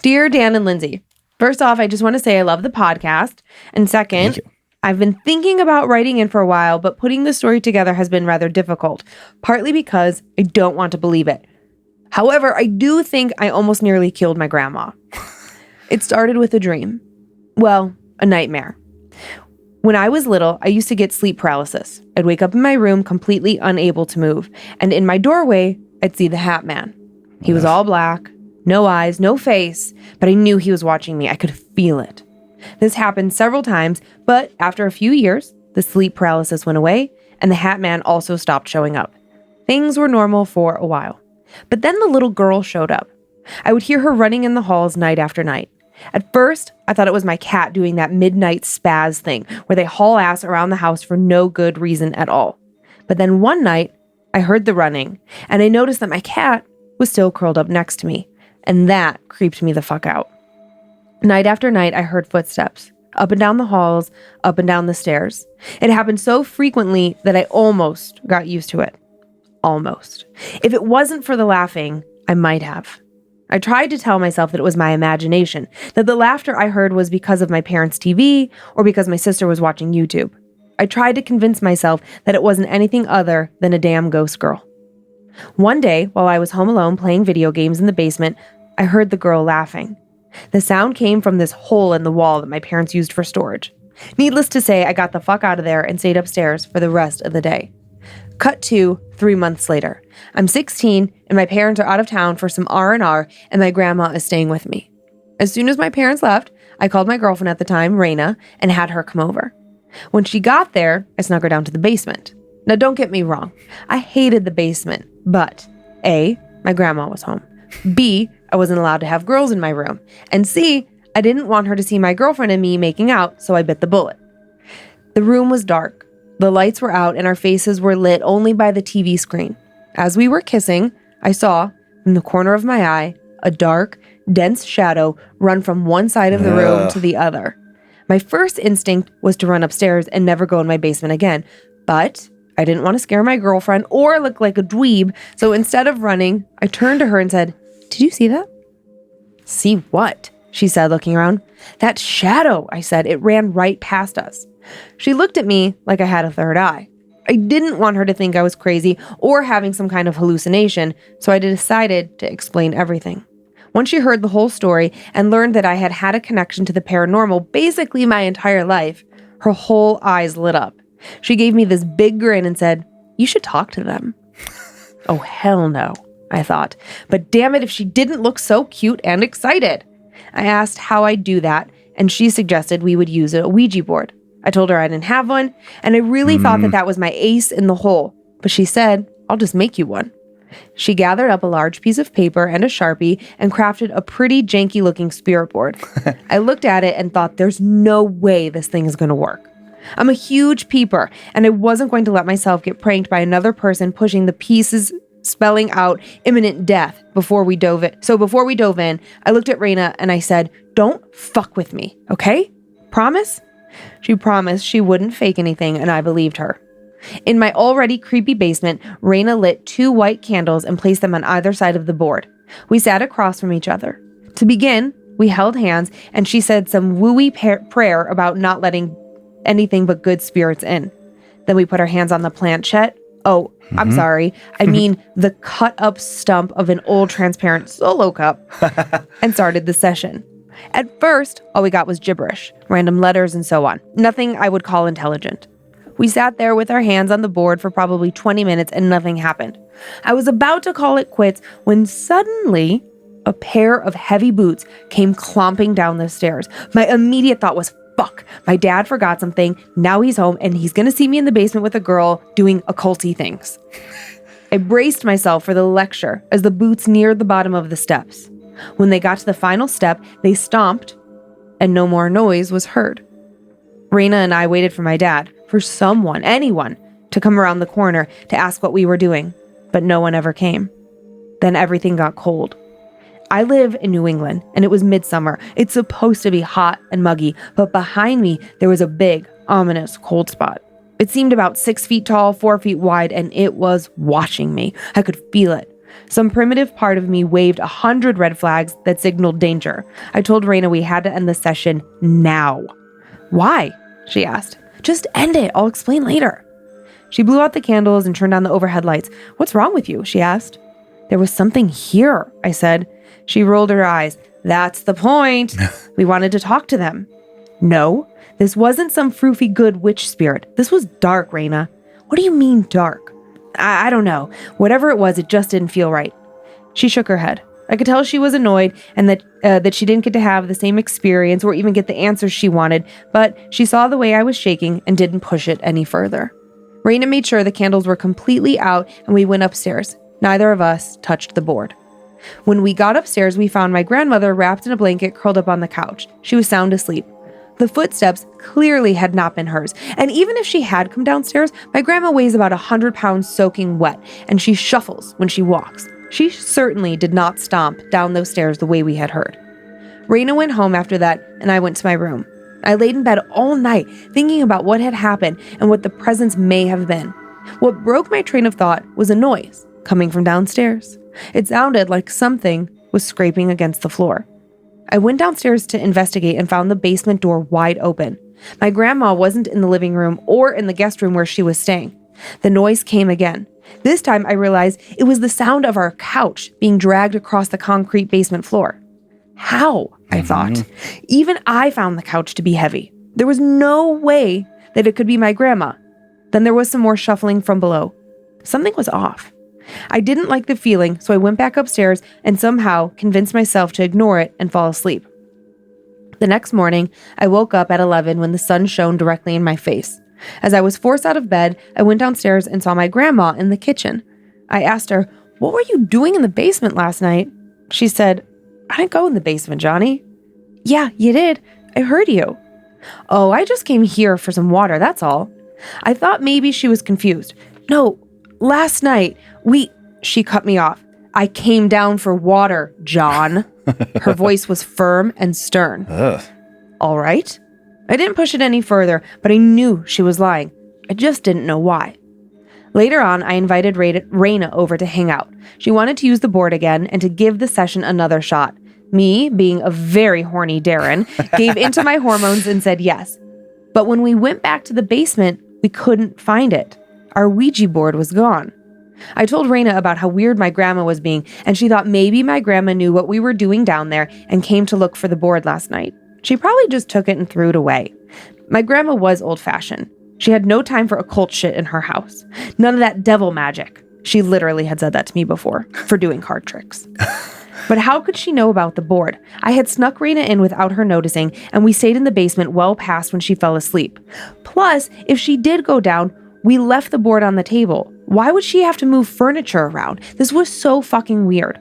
Dear Dan and Lynze, first off, I just want to say I love the podcast. And second, I've been thinking about writing in for a while, but putting the story together has been rather difficult, partly because I don't want to believe it. However, I do think I almost nearly killed my grandma. It started with a dream. Well, a nightmare. When I was little, I used to get sleep paralysis. I'd wake up in my room completely unable to move, and in my doorway, I'd see the Hat Man. He was all black, no eyes, no face, but I knew he was watching me. I could feel it. This happened several times, but after a few years, the sleep paralysis went away, and the Hat Man also stopped showing up. Things were normal for a while. But then the little girl showed up. I would hear her running in the halls night after night. At first, I thought it was my cat doing that midnight spaz thing where they haul ass around the house for no good reason at all. But then one night, I heard the running, and I noticed that my cat was still curled up next to me, and that creeped me the fuck out. Night after night, I heard footsteps, up and down the halls, up and down the stairs. It happened so frequently that I almost got used to it. Almost. If it wasn't for the laughing, I might have. I tried to tell myself that it was my imagination, that the laughter I heard was because of my parents' TV or because my sister was watching YouTube. I tried to convince myself that it wasn't anything other than a damn ghost girl. One day, while I was home alone playing video games in the basement, I heard the girl laughing. The sound came from this hole in the wall that my parents used for storage. Needless to say, I got the fuck out of there and stayed upstairs for the rest of the day. Cut to 3 months later. I'm 16 and my parents are out of town for some R&R and my grandma is staying with me. As soon as my parents left, I called my girlfriend at the time, Raina, and had her come over. When she got there, I snuck her down to the basement. Now don't get me wrong, I hated the basement, but A, my grandma was home. B, I wasn't allowed to have girls in my room. And C, I didn't want her to see my girlfriend and me making out, so I bit the bullet. The room was dark. The lights were out and our faces were lit only by the TV screen. As we were kissing, I saw, in the corner of my eye, a dark, dense shadow run from one side of the room to the other. My first instinct was to run upstairs and never go in my basement again, but I didn't want to scare my girlfriend or look like a dweeb, so instead of running, I turned to her and said, "Did you see that?" "See what?" she said, looking around. "That shadow," I said. "It ran right past us." She looked at me like I had a third eye. I didn't want her to think I was crazy or having some kind of hallucination, so I decided to explain everything. Once she heard the whole story and learned that I had had a connection to the paranormal basically my entire life, her whole eyes lit up. She gave me this big grin and said, "You should talk to them." Oh, hell no, I thought. But damn it if she didn't look so cute and excited. I asked how I'd do that, and she suggested we would use a Ouija board. I told her I didn't have one, and I really thought that was my ace in the hole. But she said, "I'll just make you one." She gathered up a large piece of paper and a Sharpie and crafted a pretty janky-looking spirit board. I looked at it and thought, there's no way this thing is going to work. I'm a huge peeper, and I wasn't going to let myself get pranked by another person pushing the pieces, spelling out imminent death before we dove in. So before we dove in, I looked at Raina and I said, "Don't fuck with me, okay? Promise?" She promised she wouldn't fake anything, and I believed her. In my already creepy basement, Raina lit 2 white candles and placed them on either side of the board. We sat across from each other. To begin, we held hands, and she said some wooey prayer about not letting anything but good spirits in. Then we put our hands on the planchette. Oh, I'm sorry. I mean the cut-up stump of an old transparent Solo cup, and started the session. At first, all we got was gibberish, random letters and so on. Nothing I would call intelligent. We sat there with our hands on the board for probably 20 minutes and nothing happened. I was about to call it quits when suddenly a pair of heavy boots came clomping down the stairs. My immediate thought was, fuck, my dad forgot something. Now he's home and he's going to see me in the basement with a girl doing occulty things. I braced myself for the lecture as the boots neared the bottom of the steps. When they got to the final step, they stomped, and no more noise was heard. Raina and I waited for my dad, for someone, anyone, to come around the corner to ask what we were doing, but no one ever came. Then everything got cold. I live in New England, and it was midsummer. It's supposed to be hot and muggy, but behind me, there was a big, ominous cold spot. It seemed about 6 feet tall, 4 feet wide, and it was watching me. I could feel it. Some primitive part of me waved 100 red flags that signaled danger. I told Raina we had to end the session now. "Why?" she asked. Just end it. I'll explain later. She blew out the candles and turned on the overhead lights. What's wrong with you? She asked. There was something here, I said. She rolled her eyes. That's the point. We wanted to talk to them. No, this wasn't some froofy good witch spirit. This was dark, Raina. What do you mean dark? I don't know. Whatever it was, it just didn't feel right. She shook her head. I could tell she was annoyed and that she didn't get to have the same experience or even get the answers she wanted, but she saw the way I was shaking and didn't push it any further. Raina made sure the candles were completely out and we went upstairs. Neither of us touched the board. When we got upstairs, we found my grandmother wrapped in a blanket curled up on the couch. She was sound asleep. The footsteps clearly had not been hers, and even if she had come downstairs, my grandma weighs about 100 pounds soaking wet, and she shuffles when she walks. She certainly did not stomp down those stairs the way we had heard. Raina went home after that, and I went to my room. I laid in bed all night thinking about what had happened and what the presence may have been. What broke my train of thought was a noise coming from downstairs. It sounded like something was scraping against the floor. I went downstairs to investigate and found the basement door wide open. My grandma wasn't in the living room or in the guest room where she was staying. The noise came again. This time I realized it was the sound of our couch being dragged across the concrete basement floor. How? I thought. Even I found the couch to be heavy. There was no way that it could be my grandma. Then there was some more shuffling from below. Something was off. I didn't like the feeling, so I went back upstairs and somehow convinced myself to ignore it and fall asleep. The next morning, I woke up at 11 when the sun shone directly in my face. As I was forced out of bed, I went downstairs and saw my grandma in the kitchen. I asked her, "What were you doing in the basement last night?" She said, "I didn't go in the basement, Johnny." "Yeah, you did. I heard you." "Oh, I just came here for some water, that's all." I thought maybe she was confused. "No, last night, She cut me off. "I came down for water, John." Her voice was firm and stern. Ugh. All right. I didn't push it any further, but I knew she was lying. I just didn't know why. Later on, I invited Raina over to hang out. She wanted to use the board again and to give the session another shot. Me, being a very horny Darren, gave into my hormones and said yes. But when we went back to the basement, we couldn't find it. Our Ouija board was gone. I told Raina about how weird my grandma was being, and she thought maybe my grandma knew what we were doing down there and came to look for the board last night. She probably just took it and threw it away. My grandma was old-fashioned. She had no time for occult shit in her house. None of that devil magic. She literally had said that to me before, for doing card tricks. But how could she know about the board? I had snuck Raina in without her noticing, and we stayed in the basement well past when she fell asleep. Plus, if she did go down, we left the board on the table. Why would she have to move furniture around? This was so fucking weird.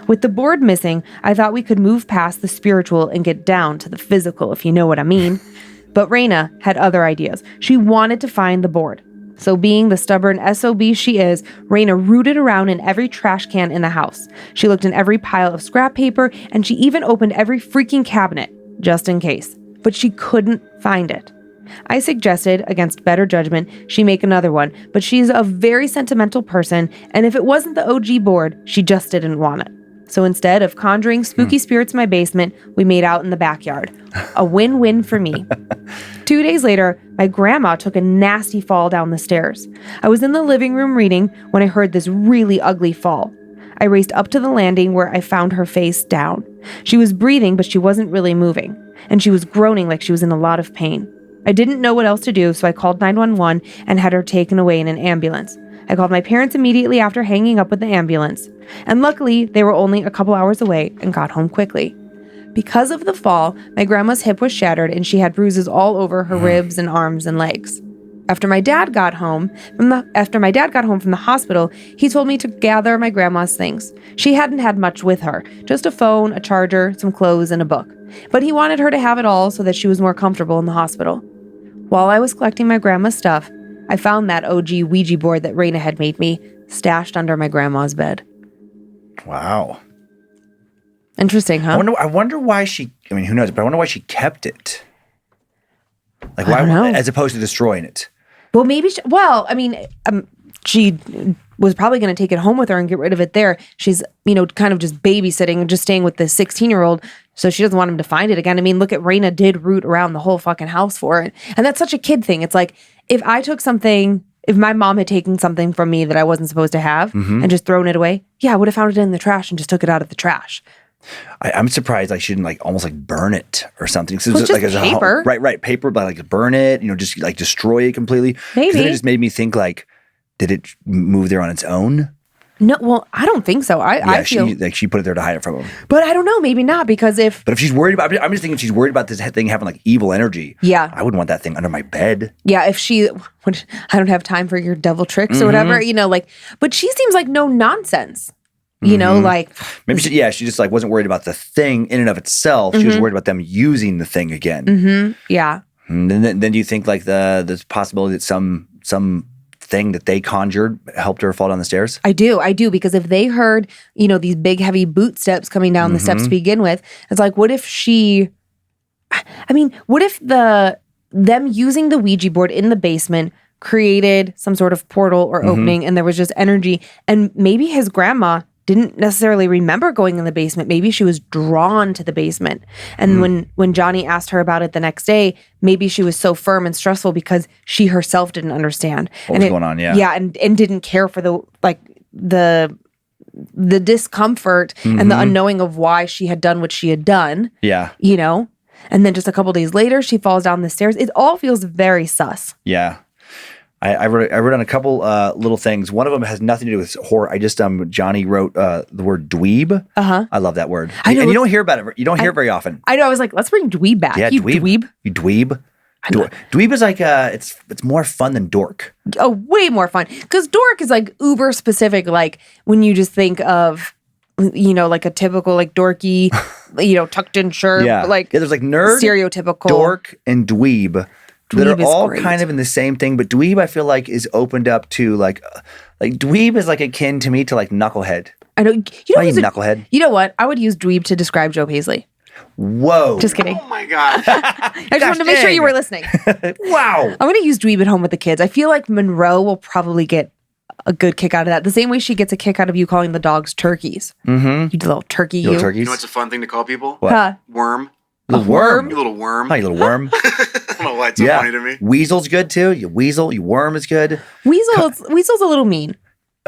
With the board missing, I thought we could move past the spiritual and get down to the physical, if you know what I mean. But Raina had other ideas. She wanted to find the board. So being the stubborn SOB she is, Raina rooted around in every trash can in the house. She looked in every pile of scrap paper, and she even opened every freaking cabinet, just in case. But she couldn't find it. I suggested, against better judgment, she make another one, but she's a very sentimental person, and if it wasn't the OG board, she just didn't want it. So instead of conjuring spooky spirits in my basement, we made out in the backyard. A win-win for me. 2 days later, my grandma took a nasty fall down the stairs. I was in the living room reading when I heard this really ugly fall. I raced up to the landing where I found her face down. She was breathing, but she wasn't really moving, and she was groaning like she was in a lot of pain. I didn't know what else to do, so I called 911 and had her taken away in an ambulance. I called my parents immediately after hanging up with the ambulance, and luckily they were only a couple hours away and got home quickly. Because of the fall, my grandma's hip was shattered and she had bruises all over her ribs and arms and legs. After my dad got home from the hospital, he told me to gather my grandma's things. She hadn't had much with her, just a phone, a charger, some clothes, and a book. But he wanted her to have it all so that she was more comfortable in the hospital. While I was collecting my grandma's stuff, I found that OG Ouija board that Raina had made me stashed under my grandma's bed. Wow. Interesting, huh? I wonder why she, I mean, who knows, but I wonder why she kept it. I don't know. As opposed to destroying it. Well, maybe, she was probably going to take it home with her and get rid of it there. She's, kind of just babysitting and just staying with this 16-year-old. So she doesn't want him to find it again. I mean, look at Raina did root around the whole fucking house for it. And that's such a kid thing. It's like, if my mom had taken something from me that I wasn't supposed to have and just thrown it away, I would have found it in the trash and just took it out of the trash. I'm surprised she didn't almost burn it or something. So it's just paper. Right. Paper, but burn it, just destroy it completely. Maybe. Then it just made me think did it move there on its own? No, well, I don't think so. I feel she put it there to hide it from him. But I don't know, maybe not, because But if she's worried about, I'm just thinking if she's worried about this thing having evil energy. Yeah. I wouldn't want that thing under my bed. Yeah, if I don't have time for your devil tricks or whatever, but she seems like no nonsense. Maybe she just some worried about the thing in and of itself. She was worried about them using the thing again. Yeah. And then do you think the possibility that some thing that they conjured helped her fall down the stairs? I do, because if they heard, these big heavy boot steps coming down the steps to begin with, it's what if them using the Ouija board in the basement created some sort of portal or opening and there was just energy, and maybe his grandma didn't necessarily remember going in the basement. Maybe she was drawn to the basement. And when Johnny asked her about it the next day, maybe she was so firm and stressful because she herself didn't understand what was going on. Yeah. Yeah. And didn't care for the discomfort and the unknowing of why she had done what she had done. Yeah. And then just a couple days later, she falls down the stairs. It all feels very sus. Yeah. I wrote on a couple little things. One of them has nothing to do with horror. Johnny wrote the word dweeb. I love that word. And you don't hear about it. You don't hear it very often. I know. I was like, let's bring dweeb back. Yeah, you dweeb. You dweeb. Dweeb is it's more fun than dork. Oh, way more fun. Because dork is uber specific. When you just think of, a typical dorky, tucked in shirt. Yeah. There's nerd, stereotypical, dork, and dweeb. That are all great. kind of in the same thing, but dweeb I feel is opened up to dweeb is akin to me to knucklehead. I know. Knucklehead. You know what? I would use dweeb to describe Joe Paisley. Whoa. Just kidding. Oh my God. I just wanted to make sure you were listening. Wow. I'm going to use dweeb at home with the kids. I feel like Monroe will probably get a good kick out of that. The same way she gets a kick out of you calling the dogs turkeys. You little turkey, you. Turkeys. You know what's a fun thing to call people? What? Worm. Little worm. You little worm. Hi, you little worm. I don't know why it's so funny to me. Weasel's good too. You weasel. You worm is good. Weasel's a little mean.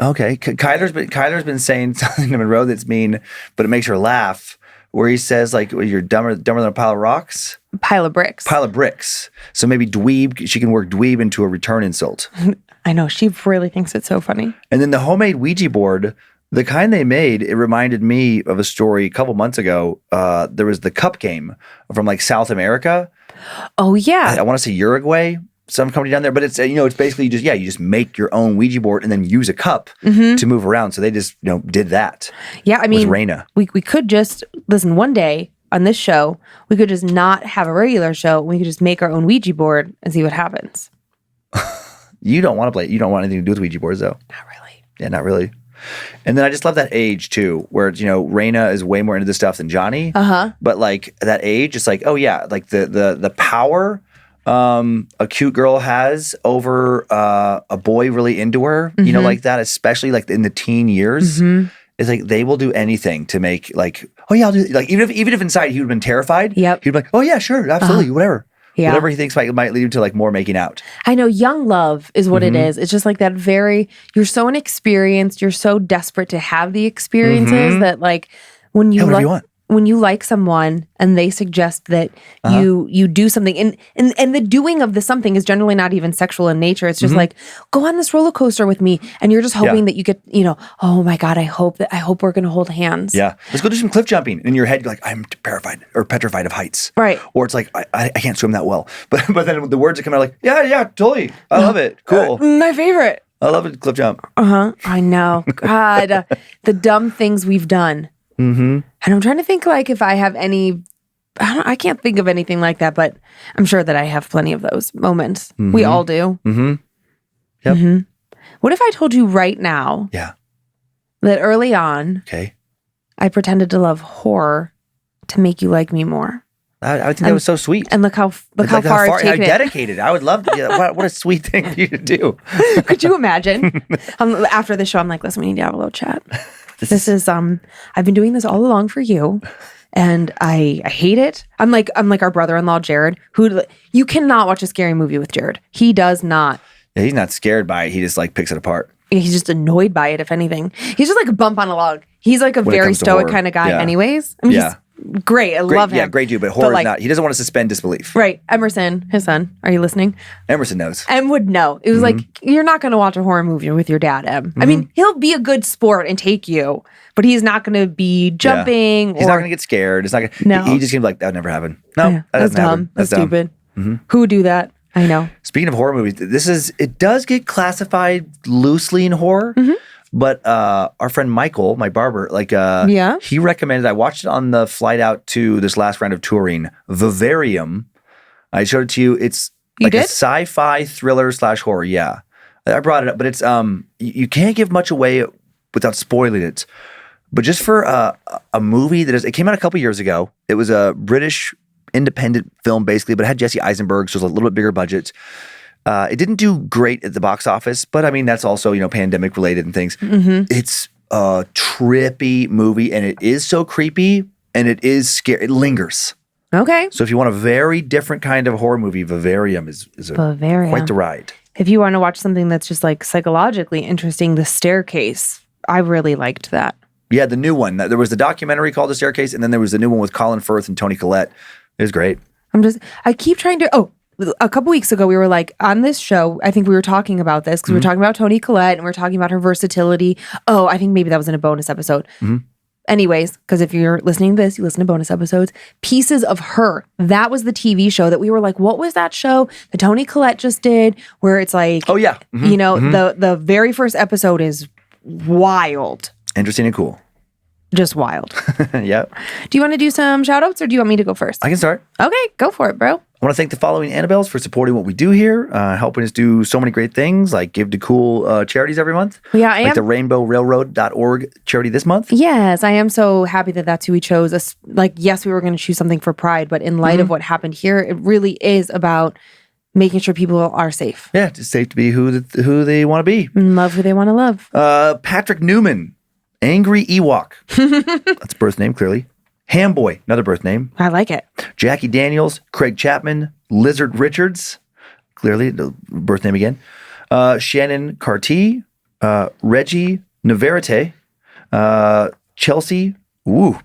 Okay. Kyler's been saying something to Monroe that's mean, but it makes her laugh. Where he says you're dumber than a pile of rocks. Pile of bricks. Pile of bricks. So maybe dweeb. She can work dweeb into a return insult. I know. She really thinks it's so funny. And then the homemade Ouija board. The kind they made, it reminded me of a story a couple months ago. There was the cup game from South America. Oh yeah, I want to say Uruguay, some company down there. But it's it's basically you just make your own Ouija board and then use a cup to move around. So they just did that. Yeah, I mean, with Raina. We could just listen one day on this show. We could just not have a regular show. We could just make our own Ouija board and see what happens. You don't want to play. You don't want anything to do with Ouija boards, though. Not really. Yeah, not really. And then I just love that age too, where it's, Raina is way more into this stuff than Johnny. But that age, it's the power a cute girl has over a boy really into her, that, especially in the teen years. It's they will do anything to make oh yeah, I'll do even if inside he would have been terrified. Yep. He'd be like, oh yeah, sure, absolutely, whatever. Yeah. Whatever he thinks might lead to more making out. I know, young love is what it is. It's just that you're so inexperienced, you're so desperate to have the experiences that when you whatever you want. When you like someone and they suggest that you do something and the doing of the something is generally not even sexual in nature. It's just go on this roller coaster with me, and you're just hoping that you get, oh my God, I hope we're gonna hold hands. Yeah. Let's go do some cliff jumping. In your head, you're I'm terrified or petrified of heights. Right. Or it's I can't swim that well. But then the words that come out yeah, totally. I love it. Cool. My favorite. I love it. Cliff jump. I know. God, the dumb things we've done. And I'm trying to think if I have any. I can't think of anything like that, but I'm sure that I have plenty of those moments. We all do. Yep. What if I told you right now? Yeah. That early on, okay, I pretended to love horror to make you like me more. I think that was so sweet. And look how far I've taken it. Dedicated. I would love to. What a sweet thing for you to do. Could you imagine? After the show, I'm like, listen, we need to have a little chat. This is I've been doing this all along for you, and I hate it. I'm like our brother-in-law Jared, who you cannot watch a scary movie with Jared. He does not. Yeah, he's not scared by it. He just like picks it apart. He's just annoyed by it, if anything. He's just like a bump on a log. He's like a very stoic kind of guy, anyways. I mean, he's great. I love him. Yeah, great dude, but horror is not. He doesn't want to suspend disbelief. Right. Emerson, his son. Are you listening? Emerson knows. Em would know. It was like, you're not going to watch a horror movie with your dad, Em. I mean, he'll be a good sport and take you, but he's not going to be jumping. He's not going to get scared. It's not gonna, no. He just going to be like, that would never happen. No, that's dumb. That's stupid. Who would do that? I know. Speaking of horror movies, it does get classified loosely in horror. But our friend Michael, my barber, he recommended, I watched it on the flight out to this last round of touring, Vivarium. I showed it to you. It's like a sci-fi thriller / horror. Yeah. I brought it up, but it's, you can't give much away without spoiling it. But just for a movie it came out a couple years ago. It was a British independent film basically, but it had Jesse Eisenberg, so it was a little bit bigger budget. It didn't do great at the box office, but I mean, that's also, pandemic related and things. It's a trippy movie, and it is so creepy, and it is scary. It lingers. Okay. So if you want a very different kind of horror movie, Vivarium is quite the ride. If you want to watch something that's just like psychologically interesting, The Staircase. I really liked that. Yeah, the new one. There was the documentary called The Staircase, and then there was the new one with Colin Firth and Toni Collette. It was great. I keep trying to, a couple weeks ago, we were like on this show, I think we were talking about this because we were talking about Toni Collette and we were talking about her versatility. Oh, I think maybe that was in a bonus episode. Anyways, because if you're listening to this, you listen to bonus episodes. Pieces of Her. That was the TV show that we were like, what was that show that Toni Collette just did? Where it's like, oh yeah, the very first episode is wild. Interesting and cool. Just wild. Yeah. Do you want to do some shout outs or do you want me to go first? I can start. Okay, go for it, bro. I want to thank the following Annabelles for supporting what we do here, helping us do so many great things, like give to cool charities every month. Yeah, I like am. the rainbowrailroad.org charity this month. Yes, I am so happy that that's who we chose. Yes, we were going to choose something for Pride, but in light of what happened here, it really is about making sure people are safe. Yeah, it's safe to be who they want to be. And love who they want to love. Patrick Newman, Angry Ewok. That's birth name, clearly. Hamboy, another birth name. I like it. Jackie Daniels, Craig Chapman, Lizard Richards, clearly the birth name again. Shannon Carty, Reggie Navarrete, Chelsea,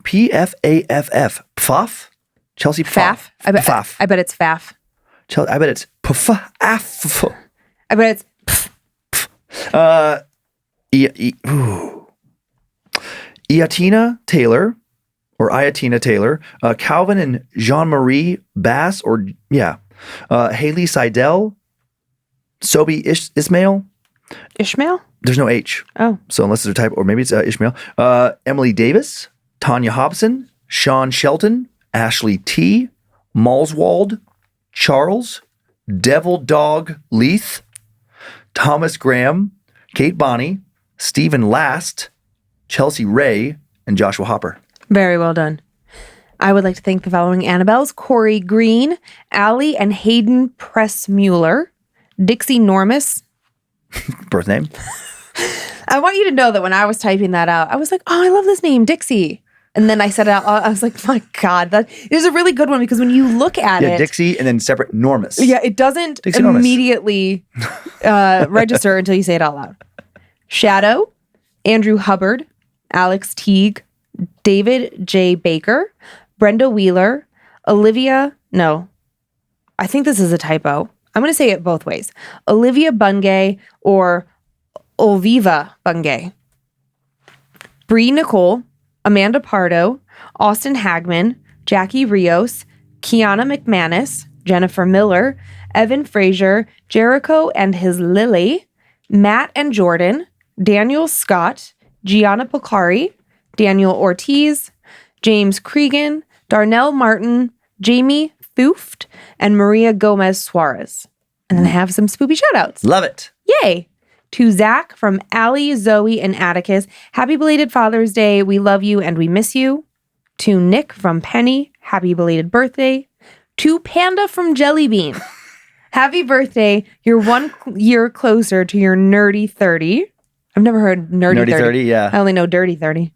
P-F-A-F-F, Pfaff? Chelsea Pfaff. I bet it's Pfaff. I bet it's Pfaff. I bet it's Iatina Taylor, Calvin and Jean-Marie Bass, Haley Seidel, Sobi Ismail. Ishmael? There's no H. Oh. So unless there's a type, or maybe it's Ishmael. Emily Davis, Tanya Hobson, Sean Shelton, Ashley T, Malswald, Charles, Devil Dog Leith, Thomas Graham, Kate Bonney, Stephen Last, Chelsea Ray, and Joshua Hopper. Very well done. I would like to thank the following Annabelles: Corey Green, Allie and Hayden Pressmuller, Dixie Normus. Birth name? I want you to know that when I was typing that out, I was like, oh, I love this name, Dixie. And then I said it out, I was like, my God, that is a really good one because when you look at it. Dixie and then separate Normus. Yeah, it doesn't immediately register until you say it out loud. Shadow, Andrew Hubbard, Alex Teague, David J. Baker, Brenda Wheeler, Olivia, no, I think this is a typo. I'm going to say it both ways. Olivia Bungay or Olviva Bungay. Bree Nicole, Amanda Pardo, Austin Hagman, Jackie Rios, Kiana McManus, Jennifer Miller, Evan Frazier, Jericho and his Lily, Matt and Jordan, Daniel Scott, Gianna Pocari, Daniel Ortiz, James Cregan, Darnell Martin, Jamie Thuft, and Maria Gomez Suarez. And then I have some spoopy shout-outs. Love it. Yay. To Zach from Allie, Zoe, and Atticus, happy belated Father's Day. We love you and we miss you. To Nick from Penny, happy belated birthday. To Panda from Jelly Bean. Happy birthday. You're 1 year closer to your nerdy 30. I've never heard nerdy 30. Yeah. I only know dirty 30.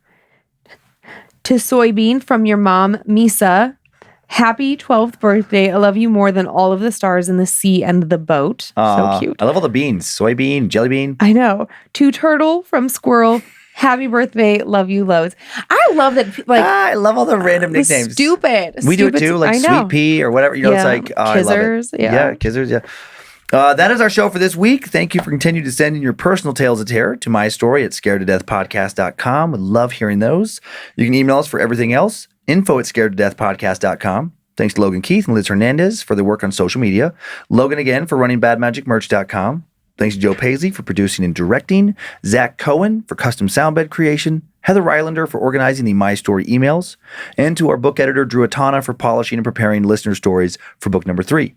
To Soybean from your mom, Misa. Happy 12th birthday. I love you more than all of the stars in the sea and the boat. So cute. I love all the beans. Soybean, jelly bean. I know. To Turtle from Squirrel. Happy birthday. Love you loads. I love that. Like, I love all the random nicknames. Stupid. We do it too, like Sweet Pea or whatever. You know, it's like, I love it. Kizzers. Yeah. Kizzers, yeah. That is our show for this week. Thank you for continuing to send in your personal tales of terror to my story at scaredtodeathpodcast.com. We love hearing those. You can email us for everything else. info@scaredtodeathpodcast.com. Thanks to Logan Keith and Liz Hernandez for their work on social media. Logan again for running badmagicmerch.com. Thanks to Joe Paisley for producing and directing. Zach Cohen for custom sound bed creation. Heather Rylander for organizing the My Story emails. And to our book editor, Drew Atana, for polishing and preparing listener stories for book number 3.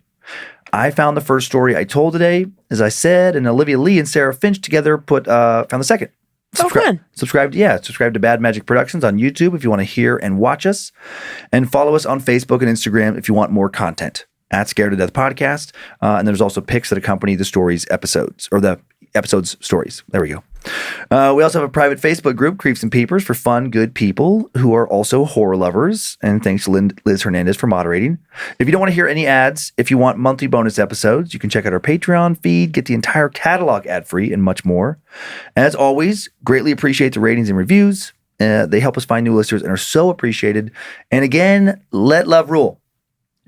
I found the first story I told today, as I said, and Olivia Lee and Sarah Finch together found the second. Fun. Subscribe to Bad Magic Productions on YouTube if you want to hear and watch us. And follow us on Facebook and Instagram if you want more content. At Scared to Death Podcast. And there's also pics that accompany the stories episodes, or the episodes stories. There we go. We also have a private Facebook group, Creeps and Peepers, for fun, good people who are also horror lovers. And thanks to Liz Hernandez for moderating. If you don't want to hear any ads, if you want monthly bonus episodes, you can check out our Patreon feed, get the entire catalog ad-free, and much more. As always, greatly appreciate the ratings and reviews. They help us find new listeners and are so appreciated. And again, let love rule.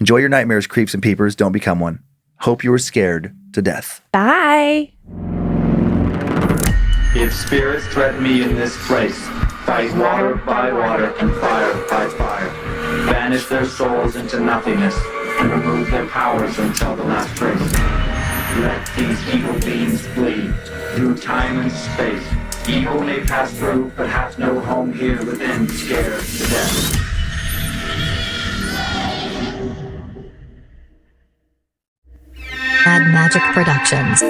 Enjoy your nightmares, Creeps and Peepers. Don't become one. Hope you were scared to death. Bye. If spirits threaten me in this place, fight water by water and fire by fire. Banish their souls into nothingness and remove their powers until the last trace. Let these evil beings flee through time and space. Evil may pass through, but hath no home here within, scared to death. Bad Magic Productions.